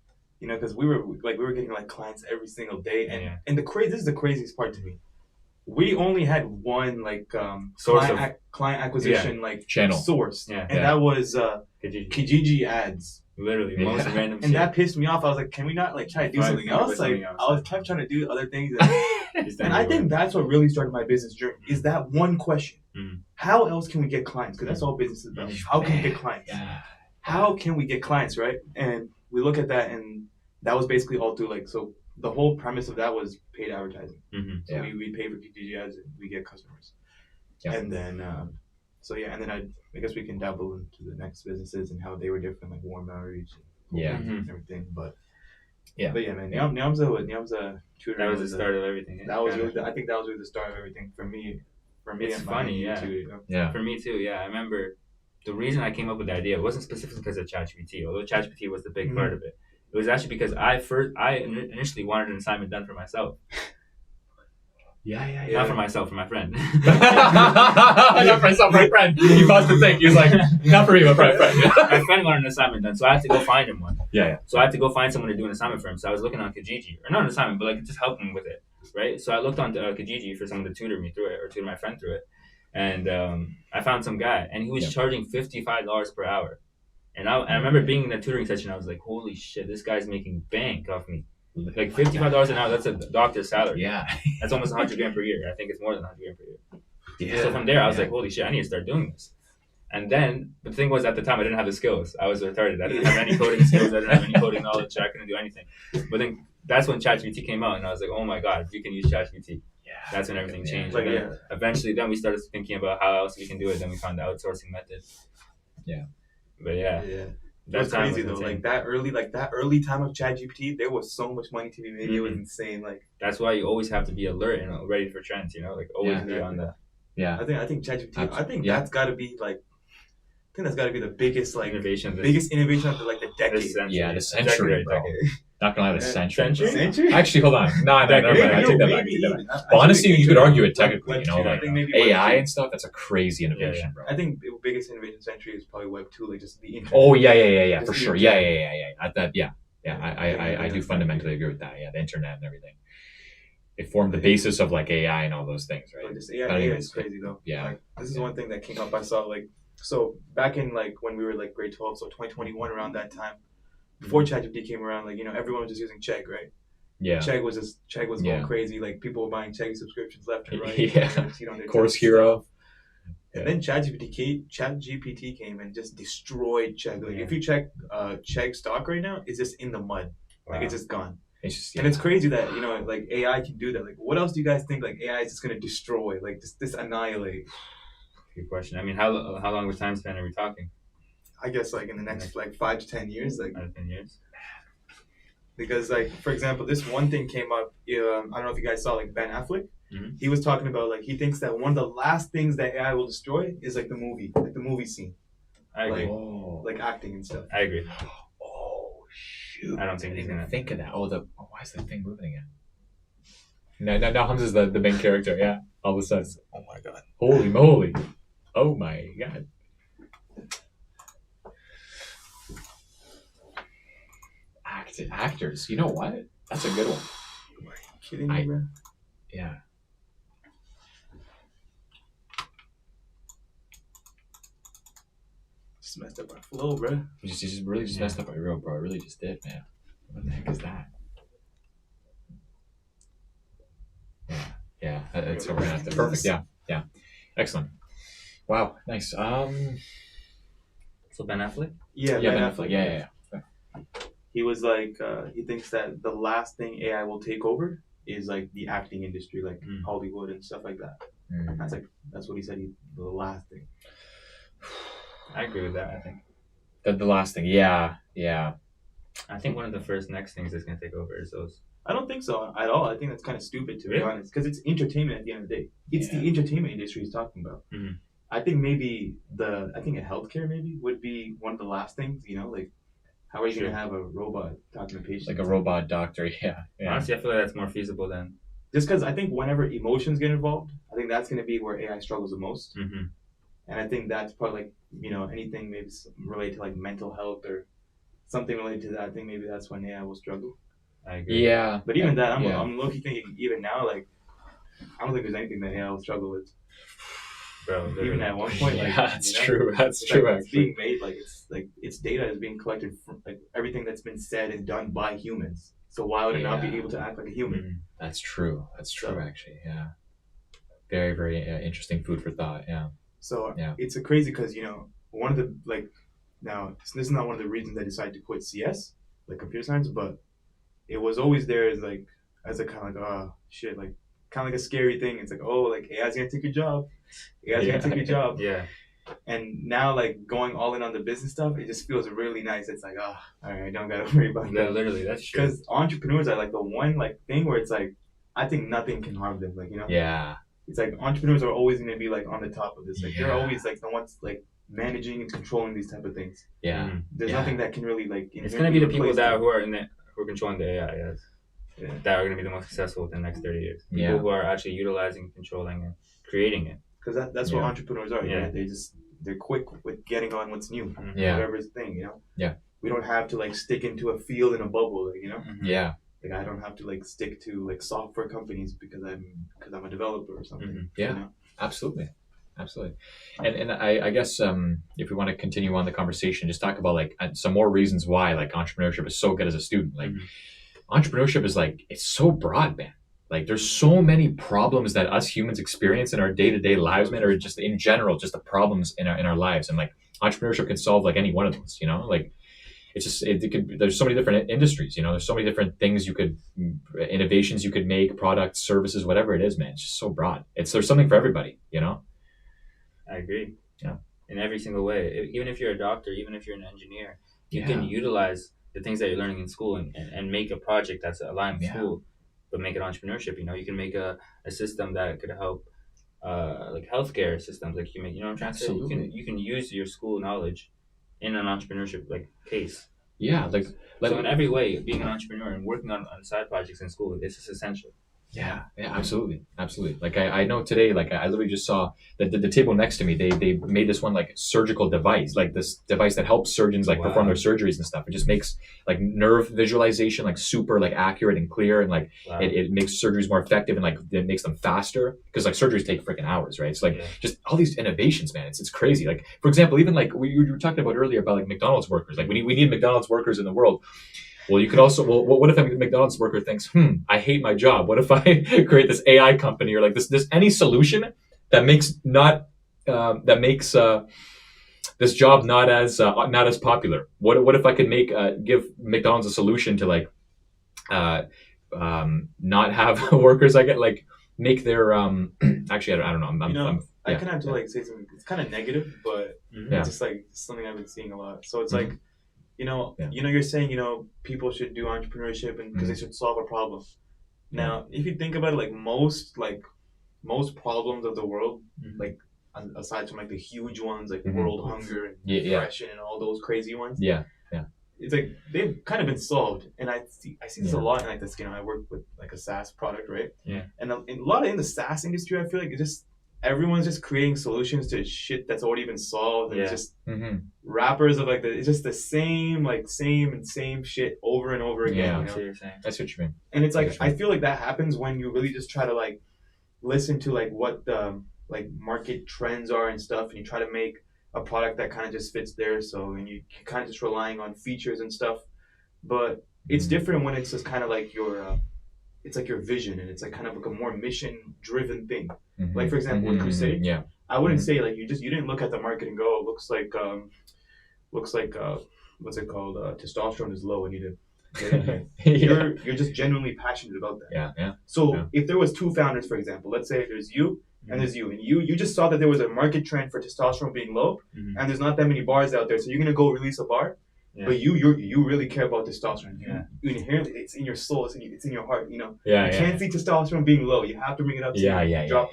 S1: Because we were getting clients every single day, and this is the craziest part to me. We only had one client acquisition
S2: channel
S1: source, and that was Kijiji ads.
S3: Literally, most random shit.
S1: And that pissed me off. I was like, can we not try to do something else? I kept trying to do other things, and I think that's what really started my business journey. Is that one question? How else can we get clients? Because that's all business is about. How can we get clients? How can we get clients, right? And we look at that, and that was basically all through so the whole premise of that was paid advertising. So we pay for PPG ads and we get customers. And then and then I guess we can dabble into the next businesses and how they were different, like warm outreach, and everything. But man, Nyamza tutoring.
S3: That was the start of everything.
S1: That was really, I think that was really the start of everything for me.
S3: It's funny, For me too, I remember the reason I came up with the idea wasn't specifically because of ChatGPT, although ChatGPT was the big part of it. It was actually because I initially wanted an assignment done for myself. Not for myself, for my friend.
S2: Not for myself, my friend. He paused to think. He was like, not for me, but for my friend.
S3: My friend wanted an assignment done, so I had to go find him one.
S2: Yeah.
S3: So I had to go find someone to do an assignment for him. So I was looking on Kijiji, or not an assignment, but like just helping him with it, right? So I looked on Kijiji for someone to tutor me through it, or tutor my friend through it, and I found some guy, and he was charging $55 per hour. And I remember being in the tutoring session, I was like, holy shit, this guy's making bank off me. Like $55 an hour, that's a doctor's salary.
S2: Yeah.
S3: That's almost $100,000 per year. I think it's more than $100,000 per year. Yeah. So from there, I was like, holy shit, I need to start doing this. And then, but the thing was, at the time, I didn't have the skills. I was retarded. I didn't have any coding skills. I didn't have any coding knowledge. I couldn't do anything. But then that's when ChatGPT came out, and I was like, oh my God, you can use ChatGPT. Yeah. That's when everything changed. Like, eventually, then we started thinking about how else we can do it. Then we found the outsourcing method.
S2: Yeah.
S3: But yeah.
S1: That's crazy though. Like that early time of ChatGPT, there was so much money to be made. It was insane. Like
S3: that's why you always have to be alert and ready for trends. Like always be on that.
S2: Yeah.
S1: I think ChatGPT. Absolutely. I think that's got to be like. I think that's got to be the biggest innovation of the decade.
S2: The century, bro. Not gonna lie, the
S1: century.
S2: Actually, hold on. No, never mind. I take that back. But honestly, you could argue it technically. Like AI and stuff. That's a crazy innovation, bro.
S1: I think the biggest innovation century is probably Web 2, like just the internet.
S2: Oh yeah, for sure. I do fundamentally agree with that. Yeah, the internet and everything. It formed the basis of like AI and all those things, right?
S1: Like, AI is crazy though.
S2: Yeah.
S1: Like, this is one thing that came up. I saw so back in like when we were like grade 12, so 2021 around that time, before ChatGPT came around, like everyone was just using Chegg, right?
S2: Yeah.
S1: Chegg was going crazy. Like people were buying Chegg subscriptions left and right.
S2: Yeah. Course Hero.
S1: And then ChatGPT came and just destroyed Chegg. Like if you check Chegg stock right now, it's just in the mud. Wow. Like it's just gone.
S2: It's just,
S1: and it's crazy that like AI can do that. Like what else do you guys think like AI is just gonna destroy, like just annihilate?
S3: Good question. I mean, how long of a time span are we talking?
S1: I guess like in the next like 5 to 10 years, like
S3: 5 to 10 years.
S1: Because like for example, this one thing came up. I don't know if you guys saw like Ben Affleck. Mm-hmm. He was talking about like he thinks that one of the last things that AI will destroy is like the movie scene.
S3: I agree.
S1: Like acting and stuff.
S3: I agree.
S2: Oh shoot!
S3: I don't think he's gonna
S2: think of that. Why is that thing moving again? No, Hamza's the main character. Yeah, all of a sudden.
S1: Oh my God!
S2: Holy moly! Oh my God! Actors. You know what? That's a good one.
S1: Are you kidding me, bro?
S2: Yeah.
S1: Just messed up our flow, bro.
S2: You just really messed up our reel, bro. It really just did, man. What the heck is that? Yeah. That's what we're gonna have to. Perfect. Yeah. Excellent. Wow. Nice.
S3: So Ben Affleck?
S1: Yeah,
S2: Ben Affleck. Yeah.
S1: He was like, he thinks that the last thing AI will take over is like the acting industry, like Hollywood and stuff like that. That's what he said. The last thing.
S3: I agree with that. I think
S2: the last thing. Yeah.
S3: I think one of the next things that's gonna take over is those.
S1: I don't think so at all. I think that's kind of stupid to be honest, because it's entertainment at the end of the day. It's the entertainment industry he's talking about. Mm-hmm. I think maybe healthcare maybe would be one of the last things. Like. How are you going to have a robot talking to patients?
S2: Like a robot doctor, yeah.
S3: Honestly, I feel like that's more feasible than...
S1: Just because I think whenever emotions get involved, I think that's going to be where AI struggles the most.
S3: Mm-hmm.
S1: And I think that's probably like, anything maybe related to like mental health or something related to that. I think maybe that's when AI will struggle.
S3: I agree.
S2: Yeah.
S1: But even that, I'm low-key thinking even now, like, I don't think there's anything that AI will struggle with.
S3: Bro,
S1: even at one point, like
S2: that's true. That's true.
S1: Like, it's being made its data is being collected from like everything that's been said is done by humans. So why would it not be able to act like a human?
S2: That's true. Actually. Yeah. Very, very interesting food for thought. Yeah.
S1: So it's a crazy because one of the now this is not one of the reasons I decided to quit CS like computer science, but it was always there as a kind of like shit like kind of like a scary thing. It's like, oh, like AI's gonna take your job. AI's gonna take your job.
S3: Yeah.
S1: And now, like, going all in on the business stuff, it just feels really nice. It's like, all right, I don't gotta worry about that.
S3: Literally, that's true.
S1: Because entrepreneurs are like the one like thing where it's like, I think nothing can harm them. Like, you know.
S2: Yeah.
S1: It's like entrepreneurs are always gonna be like on the top of this. Like they're always like the ones like managing and controlling these type of things.
S2: Yeah.
S1: There's nothing that can really like.
S3: It's gonna be the people that who are controlling the AI. Yes. Yeah. That are gonna be the most successful within the next 30 years. People who are actually utilizing, controlling, and creating it.
S1: Because that's what entrepreneurs are. Yeah. They're quick with getting on what's new. Whatever's the thing, you know.
S2: Yeah.
S1: We don't have to like stick into a field in a bubble, like, you know.
S2: Yeah.
S1: Like I don't have to like stick to like software companies because I'm a developer or something.
S2: Yeah. You know? Absolutely. And I guess if we want to continue on the conversation, just talk about like some more reasons why like entrepreneurship is so good as a student. Like entrepreneurship is like, it's so broad, man. Like there's so many problems that us humans experience in our day-to-day lives, man, or just in general, just the problems in our lives. And like entrepreneurship can solve like any one of those, you know, like it's just, there's so many different industries, you know, there's so many different things innovations you could make, products, services, whatever it is, man. It's just so broad. There's something for everybody, you know?
S3: I agree.
S2: Yeah.
S3: In every single way. Even if you're a doctor, even if you're an engineer, you can utilize the things that you're learning in school and make a project that's aligned with school, but make it entrepreneurship. You know, you can make a system that could help like healthcare systems. Like you know what I'm trying to say? You can use your school knowledge in an entrepreneurship like case.
S2: Yeah. Like
S3: so in every way, being an entrepreneur and working on side projects in school, this is essential.
S2: Yeah, absolutely. Like I know today, like I literally just saw the table next to me. They made this one like surgical device, like this device that helps surgeons like perform their surgeries and stuff. It just makes like nerve visualization like super like accurate and clear, and like it makes surgeries more effective, and like it makes them faster because like surgeries take freaking hours, right? It's like just all these innovations, man. It's crazy. Like for example, even like we were talking about earlier about like McDonald's workers. Like we need McDonald's workers in the world. Well, you could also, what if a McDonald's worker thinks, I hate my job. What if I create this AI company or like this any solution that makes this job not as popular? What if I could give McDonald's a solution to like not have workers make their actually I don't know.
S1: I kind of have to like say something. It's kind of negative, but it's just like something I've been seeing a lot. So it's like. You're saying, people should do entrepreneurship and because they should solve a problem. Now, if you think about it, like most problems of the world, like aside from like the huge ones, like world hunger and depression and all those crazy ones. Yeah. It's like they've kind of been solved. And I see this a lot in like this, I work with like a SaaS product, right?
S2: Yeah.
S1: And a lot in the SaaS industry, I feel like everyone's just creating solutions to shit that's already been solved, and it's just wrappers of like it's just the same shit over and over again.
S2: That's what you mean.
S1: And it's like I feel like that happens when you really just try to like listen to like what the like market trends are and stuff, and you try to make a product that kind of just fits there. So and you kind of just relying on features and stuff, but it's different when it's just kind of like your it's like your vision, and it's like kind of like a more mission-driven thing. Like for example, with Crusade, I wouldn't say like you didn't look at the market and go, looks like what's it called? Testosterone is low. I need to get in here. You're just genuinely passionate about that.
S2: Yeah.
S1: So if there was two founders, for example, let's say there's you and there's you, and you just saw that there was a market trend for testosterone being low, and there's not that many bars out there, so you're gonna go release a bar. Yeah. But you really care about testosterone. You inherently, it's in your soul. It's in your heart. You can't see testosterone being low. You have to bring it up. Drop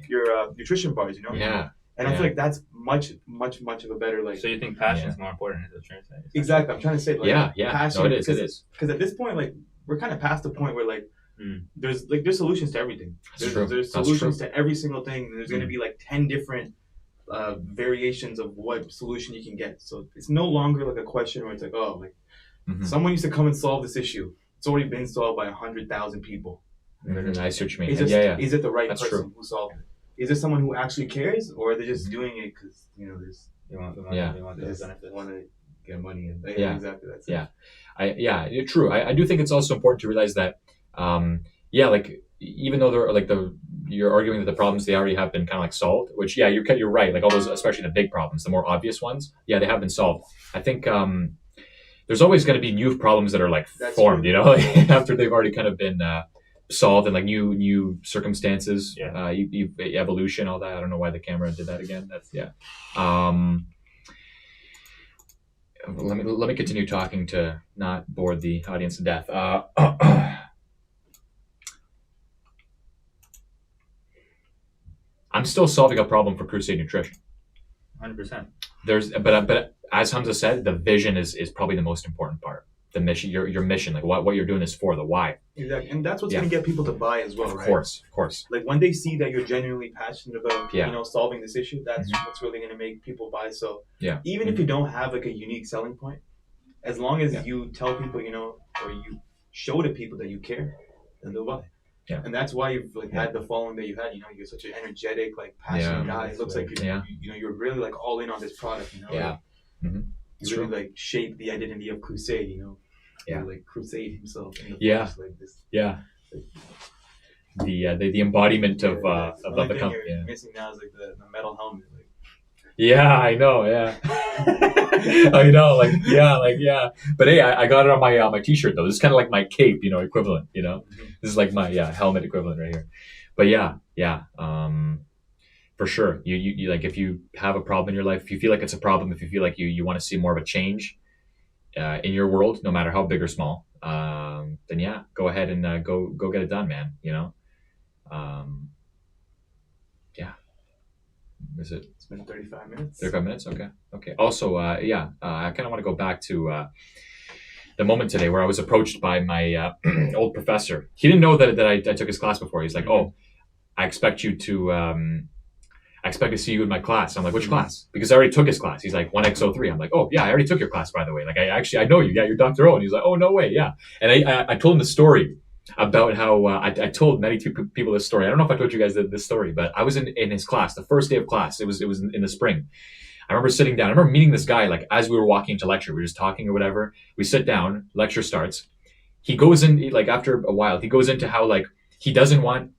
S1: your nutrition bars. And I feel like that's much of a better like.
S3: So you think passion is more important? Is what you're trying to say?
S1: Exactly. I'm trying to say like passion.
S2: No, it is.
S1: Because at this point, like we're kind of past the point where like there's solutions to everything. There's solutions to every single thing. And there's going to be like 10 different variations of what solution you can get. So it's no longer like a question where it's like, oh, like someone used to come and solve this issue. It's already been solved by 100,000 people.
S2: I see what you mean.
S1: Is it the right person who solved it? Is it someone who actually cares, or are they just doing it because they want the money, they want the benefit, they want to get money? And exactly. That's
S2: it. True. I do think it's also important to realize that, like even though they're like you're arguing that the problems they already have been kind of like solved, which you're right. Like all those, especially the big problems, the more obvious ones, they have been solved. I think there's always going to be new problems that are like formed, after they've already kind of been solved and like new circumstances, evolution, all that. I don't know why the camera did that again. That's let me continue talking to not bore the audience to death. I'm still solving a problem for Crusade Nutrition.
S3: 100%.
S2: But as Hamza said, the vision is probably the most important part. The mission, your mission, like what you're doing this for, the why.
S1: Exactly, and that's what's going to get people to buy as well,
S2: right? Of course.
S1: Like when they see that you're genuinely passionate about, solving this issue, that's what's really going to make people buy. So even if you don't have like a unique selling point, as long as you tell people, or you show to people that you care, then they'll buy. Yeah. And that's why you've had the following that you had. You're such an energetic, passionate guy. It looks like you're really all in on this product.
S2: Yeah.
S1: You really shape the identity of Crusade. Crusade himself. In the
S2: yeah.
S1: Force, this.
S2: Yeah. The embodiment of the company.
S1: You're missing now is the metal helmet.
S2: Yeah, I know. Yeah, I know. But hey, I got it on my T-shirt though. This is kind of like my cape, equivalent. This is like my helmet equivalent right here. But for sure. You like if you have a problem in your life, if you feel like it's a problem, if you feel like you want to see more of a change in your world, no matter how big or small, then go ahead and go get it done, man. Is it?
S1: It's been 35 minutes.
S2: 35 minutes? Okay. Also, I kind of want to go back to the moment today where I was approached by my old professor. He didn't know that I took his class before. He's like, "Oh, I expect to see you in my class." I'm like, "Which class?" Because I already took his class. He's like, 1X03. I'm like, "Oh, yeah, I already took your class, by the way. Like, I know you. Yeah, you're Dr. O." And he's like, "Oh, no way, yeah." And I told him the story about how I told many people this story. I don't know if I told you guys this story, but I was in his class, the first day of class. It was in the spring. I remember sitting down. I remember meeting this guy, as we were walking into lecture. We were just talking or whatever. We sit down, lecture starts. He goes in, after a while, he goes into how, he doesn't want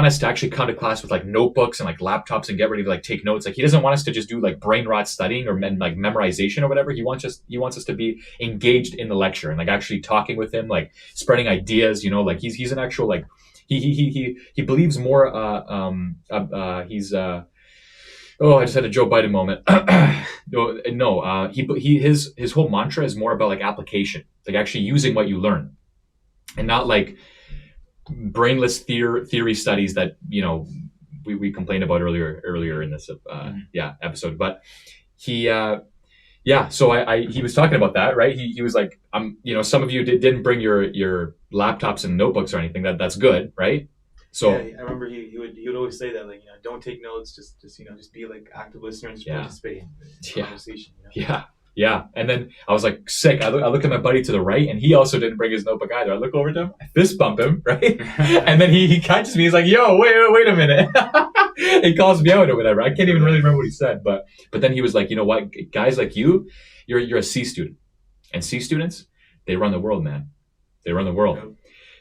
S2: us to actually come to class with notebooks and laptops and get ready to take notes. He doesn't want us to just do brain rot studying or memorization or whatever. He wants us to be engaged in the lecture and actually talking with him, spreading ideas. He's an actual he believes more. I just had a Joe Biden moment. His whole mantra is more about application, actually using what you learn, and not brainless theory studies that we complained about earlier in this episode. But he so he was talking about that, right? He was like, some of you didn't bring your laptops and notebooks or anything. That's good, right? So
S1: I remember he would always say that don't take notes, just be active listener and just participate in the conversation.
S2: Yeah. And then I was sick. I look at my buddy to the right, and he also didn't bring his notebook either. I look over to him, I fist bump him, right? And then he catches me. He's like, "Yo, wait a minute." He calls me out or whatever. I can't even really remember what he said, but then he was like, "You know what? Guys like you're a C student, and C students, they run the world, man. They run the world." Yep.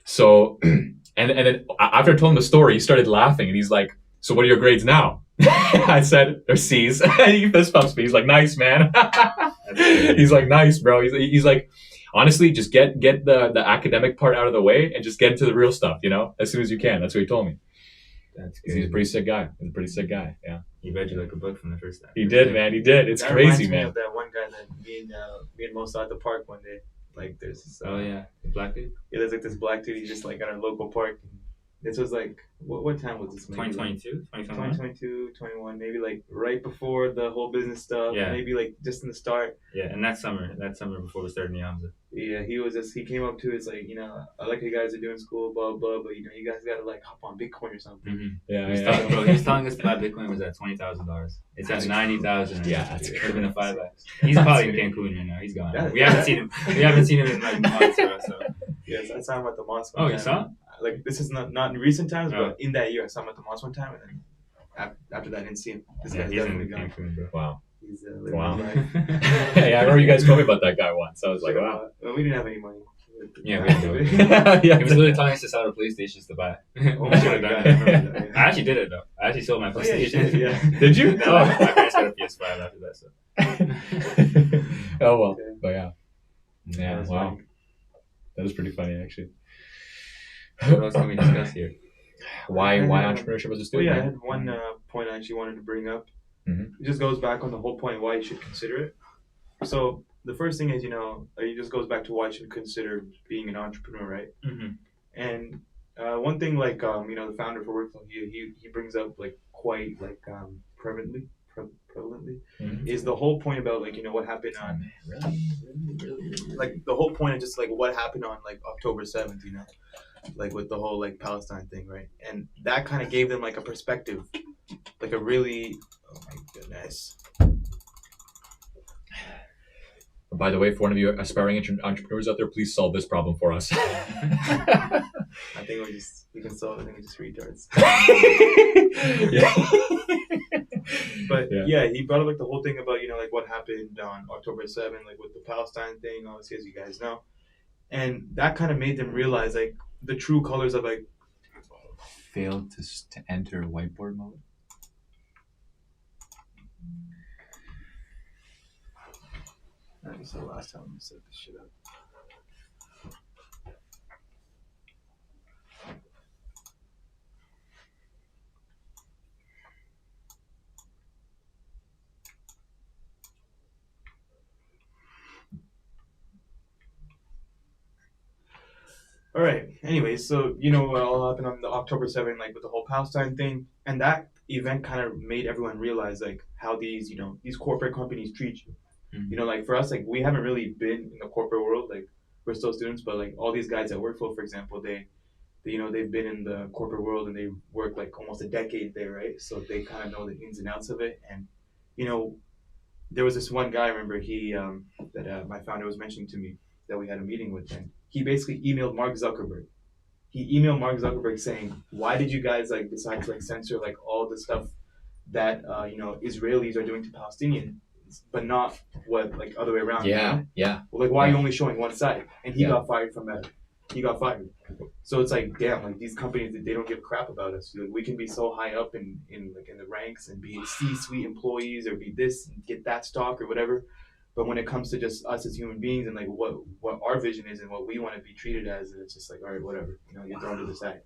S2: So, and then after I told him the story, he started laughing, and he's like, "So what are your grades now?" I said, "They're C's." He fist bumps me. He's like, "Nice, man." He's like, "Nice, bro." He's like, honestly, just get the academic part out of the way and just get into the real stuff, as soon as you can. That's what he told me.
S3: That's good.
S2: He's a pretty sick guy. Yeah.
S3: He read you a book from the first time.
S2: He did, man. He did. It's crazy, man.
S1: Of that one guy that me and Mo saw at the park one day. There's this.
S3: The black dude.
S1: Yeah, there's this black dude. He's just at our local park. This was what time was this?
S3: 2022,
S1: 2022, 21, maybe right before the whole business stuff. Yeah. Maybe just in the start.
S3: Yeah, and that summer before we started Niamza.
S1: Yeah, he came up to us I like you guys are doing school, blah blah, but you guys gotta hop on Bitcoin or something.
S3: Mm-hmm. Yeah, he was telling us that Bitcoin was at $20,000. It's at $90,000.
S2: Yeah, that's
S3: could have been a 5x. He's probably in Cancun right now. He's gone. We haven't seen him in months. So.
S1: Yes, I saw him at the mosque.
S3: Oh, you saw him?
S1: This is not in recent times, but in that year I saw him at the mosque one time, and then after that I didn't see him. This guy's definitely gone.
S3: Cancun, bro.
S2: Wow.
S1: He's
S2: wow. I remember you guys told me about that guy once. I was like, wow.
S1: We didn't have any money.
S3: Yeah, we didn't. He was literally telling us to sell our PlayStations to buy.
S1: Oh my God, I remember that.
S3: I actually did it though. I actually sold my PlayStation.
S1: Yeah.
S2: Did you?
S3: No, my parents got a PS5 after that. So.
S2: Oh well,
S1: okay.
S2: But yeah. Wow.
S1: Funny.
S2: That was pretty funny actually.
S3: What else can we discuss here?
S2: Why entrepreneurship as a student?
S1: Well, yeah, I had one point I actually wanted to bring up.
S2: Mm-hmm.
S1: It just goes back on the whole point why you should consider it. So the first thing is, it just goes back to why you should consider being an entrepreneur, right?
S3: Mm-hmm.
S1: And one thing, like the founder for Workflow, he brings up like quite like prevalently,
S2: Mm-hmm.
S1: is the whole point about like what happened on really, like the whole point of just like what happened on like October 7th, like with the whole like Palestine thing, right? And that kind of gave them like a perspective, like a really, oh my goodness.
S2: By the way, for one of you aspiring entrepreneurs out there, please solve this problem for us.
S1: I think we can solve it. I think we're just retards. But yeah, he brought up like the whole thing about like what happened on October 7th, like with the Palestine thing, obviously, as you guys know, and that kind of made them realize like the true colors of like
S4: failed to enter whiteboard mode.
S1: That was the last time I set this shit up. All right. Anyways, so what all happened on the October 7th, like with the whole Palestine thing, and that event kind of made everyone realize like how these these corporate companies treat you.
S3: Mm-hmm.
S1: Like for us, like we haven't really been in the corporate world, like we're still students, but like all these guys at Workflow, for example, they've been in the corporate world and they worked like almost a decade there, right? So they kind of know the ins and outs of it. And there was this one guy, I remember that my founder was mentioning to me that we had a meeting with, and he basically emailed Mark Zuckerberg. He emailed Mark Zuckerberg saying, "Why did you guys like decide to like censor like all the stuff that Israelis are doing to Palestinians, but not what like other way around?"
S2: Yeah.
S1: Well, like why are you only showing one side? And he got fired from that. He got fired. So it's like, damn, like these companies, they don't give a crap about us. Like, we can be so high up in the ranks and be C-suite employees or be this and get that stock or whatever. But when it comes to just us as human beings and like what our vision is and what we want to be treated as, and it's just like, all right, whatever, you're thrown to the side.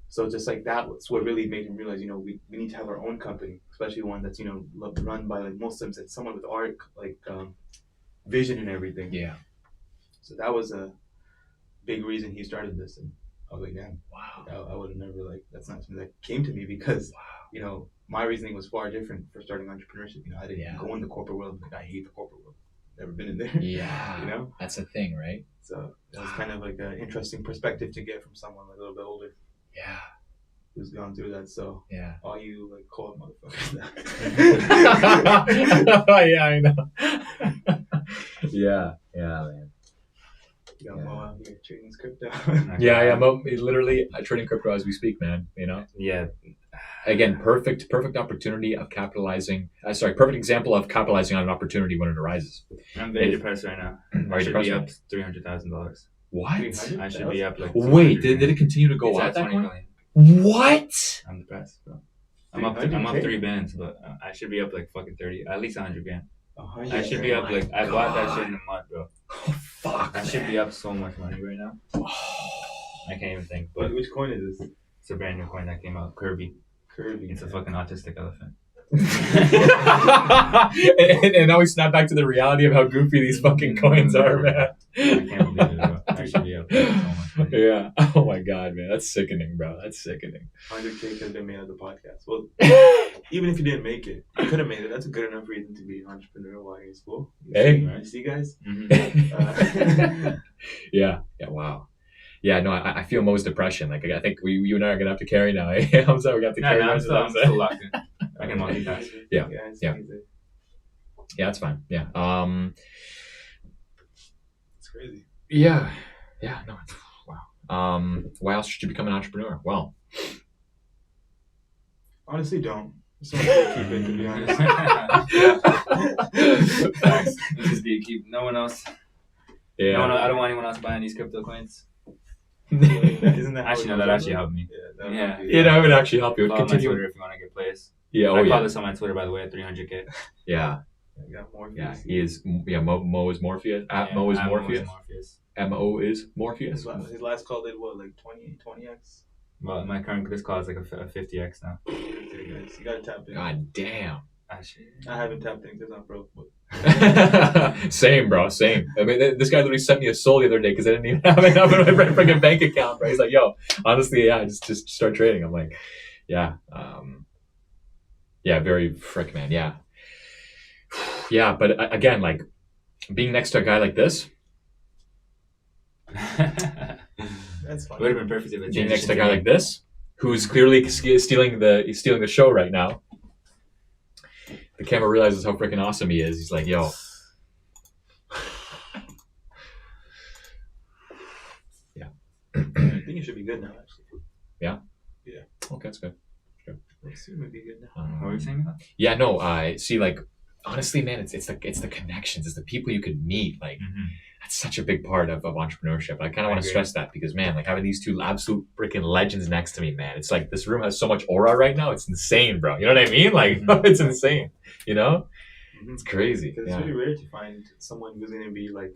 S1: So just like that's what really made him realize, we need to have our own company, especially one that's run by like Muslims and someone with our like vision and everything.
S2: Yeah.
S1: So that was a big reason he started this, and I was like, damn,
S2: wow,
S1: I would have never that's not something that came to me because my reasoning was far different for starting entrepreneurship. I didn't go in the corporate world. Like I hate the corporate world. Never been in there.
S2: Yeah. That's the thing, right?
S1: So that was kind of like an interesting perspective to get from someone a little bit older.
S2: Yeah.
S1: Who's gone through that. So all you like co-op motherfuckers.
S2: Yeah, I know. Yeah, man.
S1: You got Mo out here trading crypto.
S2: Mo literally trading crypto as we speak, man.
S3: Yeah.
S2: Again, perfect opportunity of capitalizing. Perfect example of capitalizing on an opportunity when it arises.
S3: I'm very depressed right now. I should be up $300,000.
S2: What?
S3: I should be up like.
S2: Wait, did it continue to go up?
S3: It's at 20 million.
S2: What?
S3: I'm depressed, bro. I'm up 3 bands, but I should be up like fucking 30, at least 100 grand. I should be up like I bought that shit in a month, bro.
S2: Oh fuck!
S3: I should be up so much money right now. I can't even think. But
S1: which coin is this?
S3: It's a brand new coin that came out. Kirby. It's a fucking autistic elephant.
S2: and now we snap back to the reality of how goofy these fucking coins are, man.
S3: I can't believe it, bro. I should be up so much money.
S2: Yeah. Oh my god, man. That's sickening, bro. That's sickening.
S1: 100K could have been made of the podcast. Well, even if you didn't make it, you could have made it. That's a good enough reason to be an entrepreneur while you're in school. You see, guys?
S3: Mm-hmm.
S2: Yeah. Wow. Yeah, no, I feel Mo's depression. Like, I think you and I are gonna have to carry now. I'm sorry, we got to carry.
S3: I'm still locked in. I can multitask.
S2: Yeah, that's fine. Yeah.
S1: It's crazy.
S2: Yeah. No. Wow. Why else should you become an entrepreneur? Well,
S1: honestly, don't. Just want to keep it, to be honest.
S3: Facts. Just keep. No one else.
S2: Yeah.
S3: No, I don't want anyone else buying these crypto coins.
S1: Isn't that
S3: actually no? That actually helped me.
S2: That would actually help you.
S3: Follow my Twitter if you want to get plays.
S2: Yeah.
S3: I call this on my Twitter, by the way, at 300K.
S2: Yeah.
S1: Yeah, Morpheus.
S2: Yeah, he is. Yeah, Mo is Morpheus. Mo is Morpheus. Mo is Morpheus.
S1: His last call did what, like 20x?
S3: Well, my current this call is like a 50x now.
S1: 50x. You gotta tap in.
S2: God damn.
S1: I haven't tapped in because I'm broke.
S2: Same, bro. Same. I mean, this guy literally sent me a soul the other day because I didn't even have enough in my freaking bank account, bro. He's like, yo, honestly, yeah, just start trading. I'm like, yeah. Yeah, very frick, man. Yeah. Yeah, but again, like being next to a guy like this.
S1: That's fine.
S3: Would have been perfect if it
S2: being next to a guy like this, who's clearly stealing the show right now. The camera realizes how freaking awesome he is. He's like, yo. Yeah.
S1: I think it should be good now, actually.
S2: Yeah?
S1: Yeah.
S2: Okay, that's good.
S1: Sure. Let's see, it might be good now.
S3: What were you saying about?
S2: Yeah, no, I see, like, honestly, man, it's the connections, it's the people you could meet. Like, that's such a big part of entrepreneurship. I kind of want to stress that because, man, like having these two absolute freaking legends next to me, man, it's like this room has so much aura right now. It's insane, bro. You know what I mean? Like, it's insane. You know? It's crazy.
S1: Because it's really rare to find someone who's going to be, like,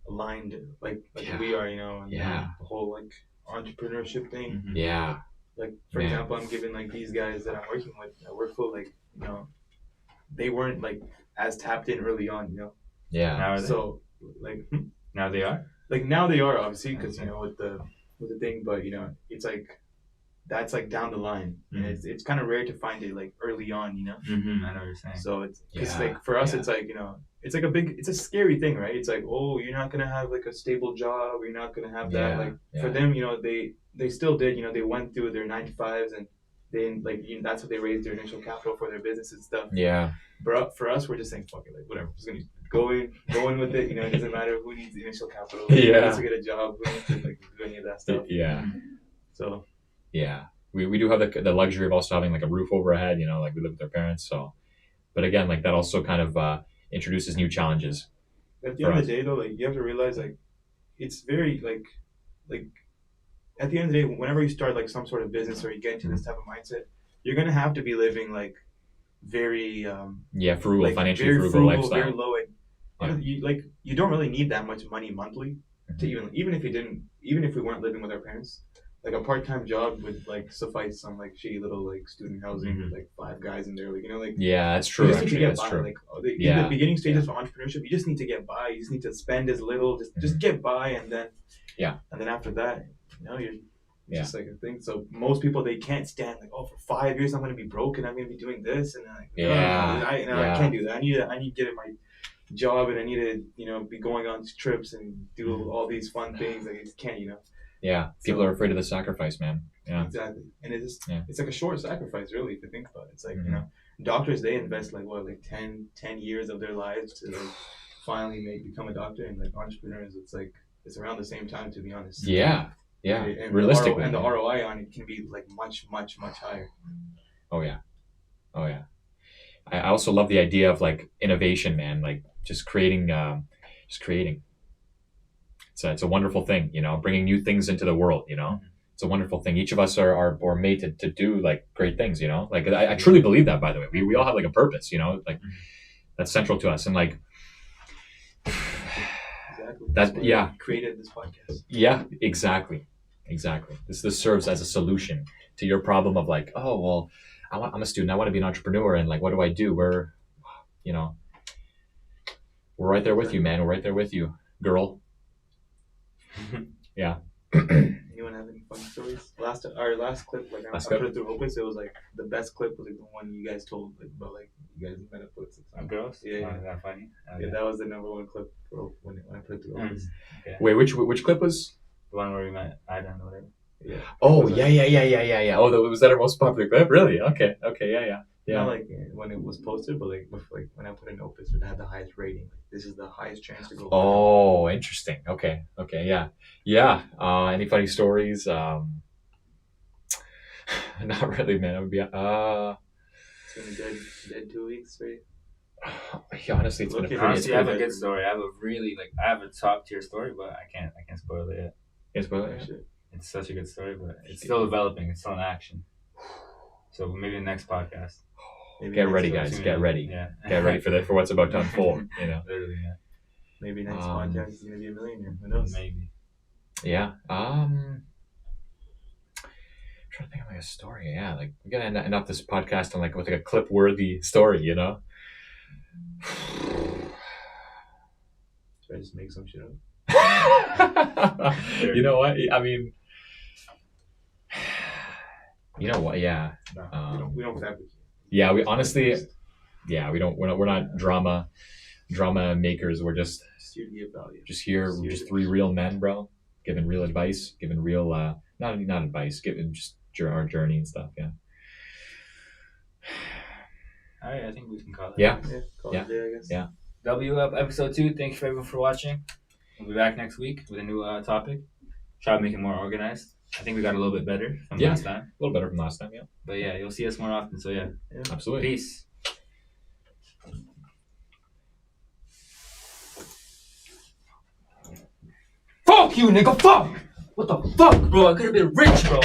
S1: aligned like we are, you know, and the whole, like, entrepreneurship thing.
S2: Yeah.
S1: Like, for example, I'm giving, like, these guys that I'm working with, I work for, like, you know, they weren't, like, as tapped in early on, you know?
S2: Yeah.
S3: Now are they?
S1: So, like,
S3: now they are?
S1: Like, now they are, obviously, because, you know, with the thing, but, you know, it's, like, that's, like, down the line. And it's kind of rare to find it, like, early on, you know?
S3: I know what you're saying.
S1: So, it's like, for us, it's, like, you know, it's, like, it's a scary thing, right? It's, like, oh, you're not going to have, like, a stable job. You're not going to have that. Like, for them, you know, they still did, you know, they went through their 9-to-5s and they, like, you know, that's what they raised their initial capital for their business and stuff.
S2: Yeah.
S1: But for us, we're just saying, fuck it, like, whatever. We're just going to go in with it, you know, it doesn't matter who needs the initial capital, who needs to get a job, who needs to, like, do any of that stuff.
S2: Yeah.
S1: So.
S2: Yeah. We do have the luxury of also having, like, a roof over our head, you know, like we live with our parents, so. But again, like, that also kind of introduces new challenges.
S1: At the end of the day, though, like, you have to realize, like, it's very, like, at the end of the day, whenever you start, like, some sort of business or you get into this type of mindset, you're going to have to be living, like, very
S2: frugal,
S1: like,
S2: financially
S1: very
S2: frugal lifestyle.
S1: Very low. You don't really need that much money monthly to even if we weren't living with our parents, like a part-time job would, like, suffice some, like, shitty little, like, student housing with, like, 5 guys in there, like, you know, like,
S2: that's true.
S1: You just need to get
S2: that's
S1: by.
S2: true.
S1: Like, in the beginning stages of entrepreneurship, you just need to get by. You just need to spend as little, just get by, and then after that, you know, you're just like a thing. So most people, they can't stand, like, oh, for 5 years I'm going to be broke and I'm going to be doing this, and like, I can't do that. I need to get in my job and I need to, you know, be going on trips and do all these fun things. Like, I just can't, you know.
S2: Yeah, people are afraid of the sacrifice, man. Yeah,
S1: exactly. And it's like a short sacrifice, really, if you think about it. It's like, you know, doctors, they invest, like, what, like 10 years of their lives to, like, finally become a doctor, and, like, entrepreneurs, it's like it's around the same time, to be honest.
S2: Yeah.
S1: And
S2: realistically,
S1: the ROI on it can be, like, much higher.
S2: Oh yeah. I also love the idea of, like, innovation, man. Like, just creating. It's a wonderful thing, you know, bringing new things into the world, you know. It's a wonderful thing. Each of us are made to do, like, great things, you know. Like, I truly believe that, by the way. We all have, like, a purpose, you know, like, that's central to us. And, like,
S1: created this podcast.
S2: Yeah, exactly. This serves as a solution to your problem of, like, oh, well, I'm a student, I want to be an entrepreneur, and, like, what do I do? We're right there with you, man. We're right there with you, girl. Yeah.
S1: Anyone have any funny stories? Our last clip, like, I put it through Opus. It was, like, the best clip was, like, the one you guys told, like, about, like, you guys met up with
S3: girls.
S1: Yeah.
S3: Is that funny?
S1: That was the #1 clip when I put it through Opus.
S2: Okay. Wait, which clip was?
S3: The one where we met Adam or whatever.
S1: Yeah.
S2: Oh, yeah. Oh, was that our most popular clip? Really? Okay. Yeah.
S1: Not like when it was posted, but, like, when I put in Opus, it had the highest rating. Like, this is the highest chance to go.
S2: Oh, interesting. Okay, yeah. Any funny stories? Not really, man. It would be
S1: It's been dead 2 weeks, right?
S2: Honestly, it's been a pretty.
S3: Honestly, I have a good story. I have a top tier story, but I can't spoil it yet.
S2: Can't spoil it yet?
S3: It's such a good story, but it's still developing. It's still in action. So maybe the next podcast.
S1: Maybe
S2: Get
S1: next
S2: ready,
S1: episode.
S2: guys. Get ready.
S3: Yeah.
S2: Get ready for what's about to unfold.
S3: Literally, yeah.
S1: Maybe next podcast is gonna be a millionaire. Who knows?
S3: Maybe.
S2: Yeah. I'm trying to think of like a story. Yeah, like we gotta end up this podcast on with a clip-worthy story.
S1: Should I just make some shit up?
S2: You know what? I mean, you know what? Yeah.
S1: No, we don't fabricate.
S2: Yeah. We honestly. Yeah. We don't. We're not drama makers. We're just
S1: here to give value.
S2: Just here. We're just three real men, bro. Giving real advice. Giving real. Not advice. Giving just our journey and stuff. Yeah.
S3: All right. I think we can call it.
S2: Yeah.
S1: Call it a day, I guess.
S2: Yeah.
S3: W up episode 2. Thank you for everyone for watching. We'll be back next week with a new topic. Try to make it more organized. I think we got a little bit better from last time.
S2: A little better from last time, yeah.
S3: But yeah, you'll see us more often. So yeah.
S2: Absolutely.
S3: Peace. Fuck you, nigga. Fuck. What the fuck, bro? I could have been rich, bro.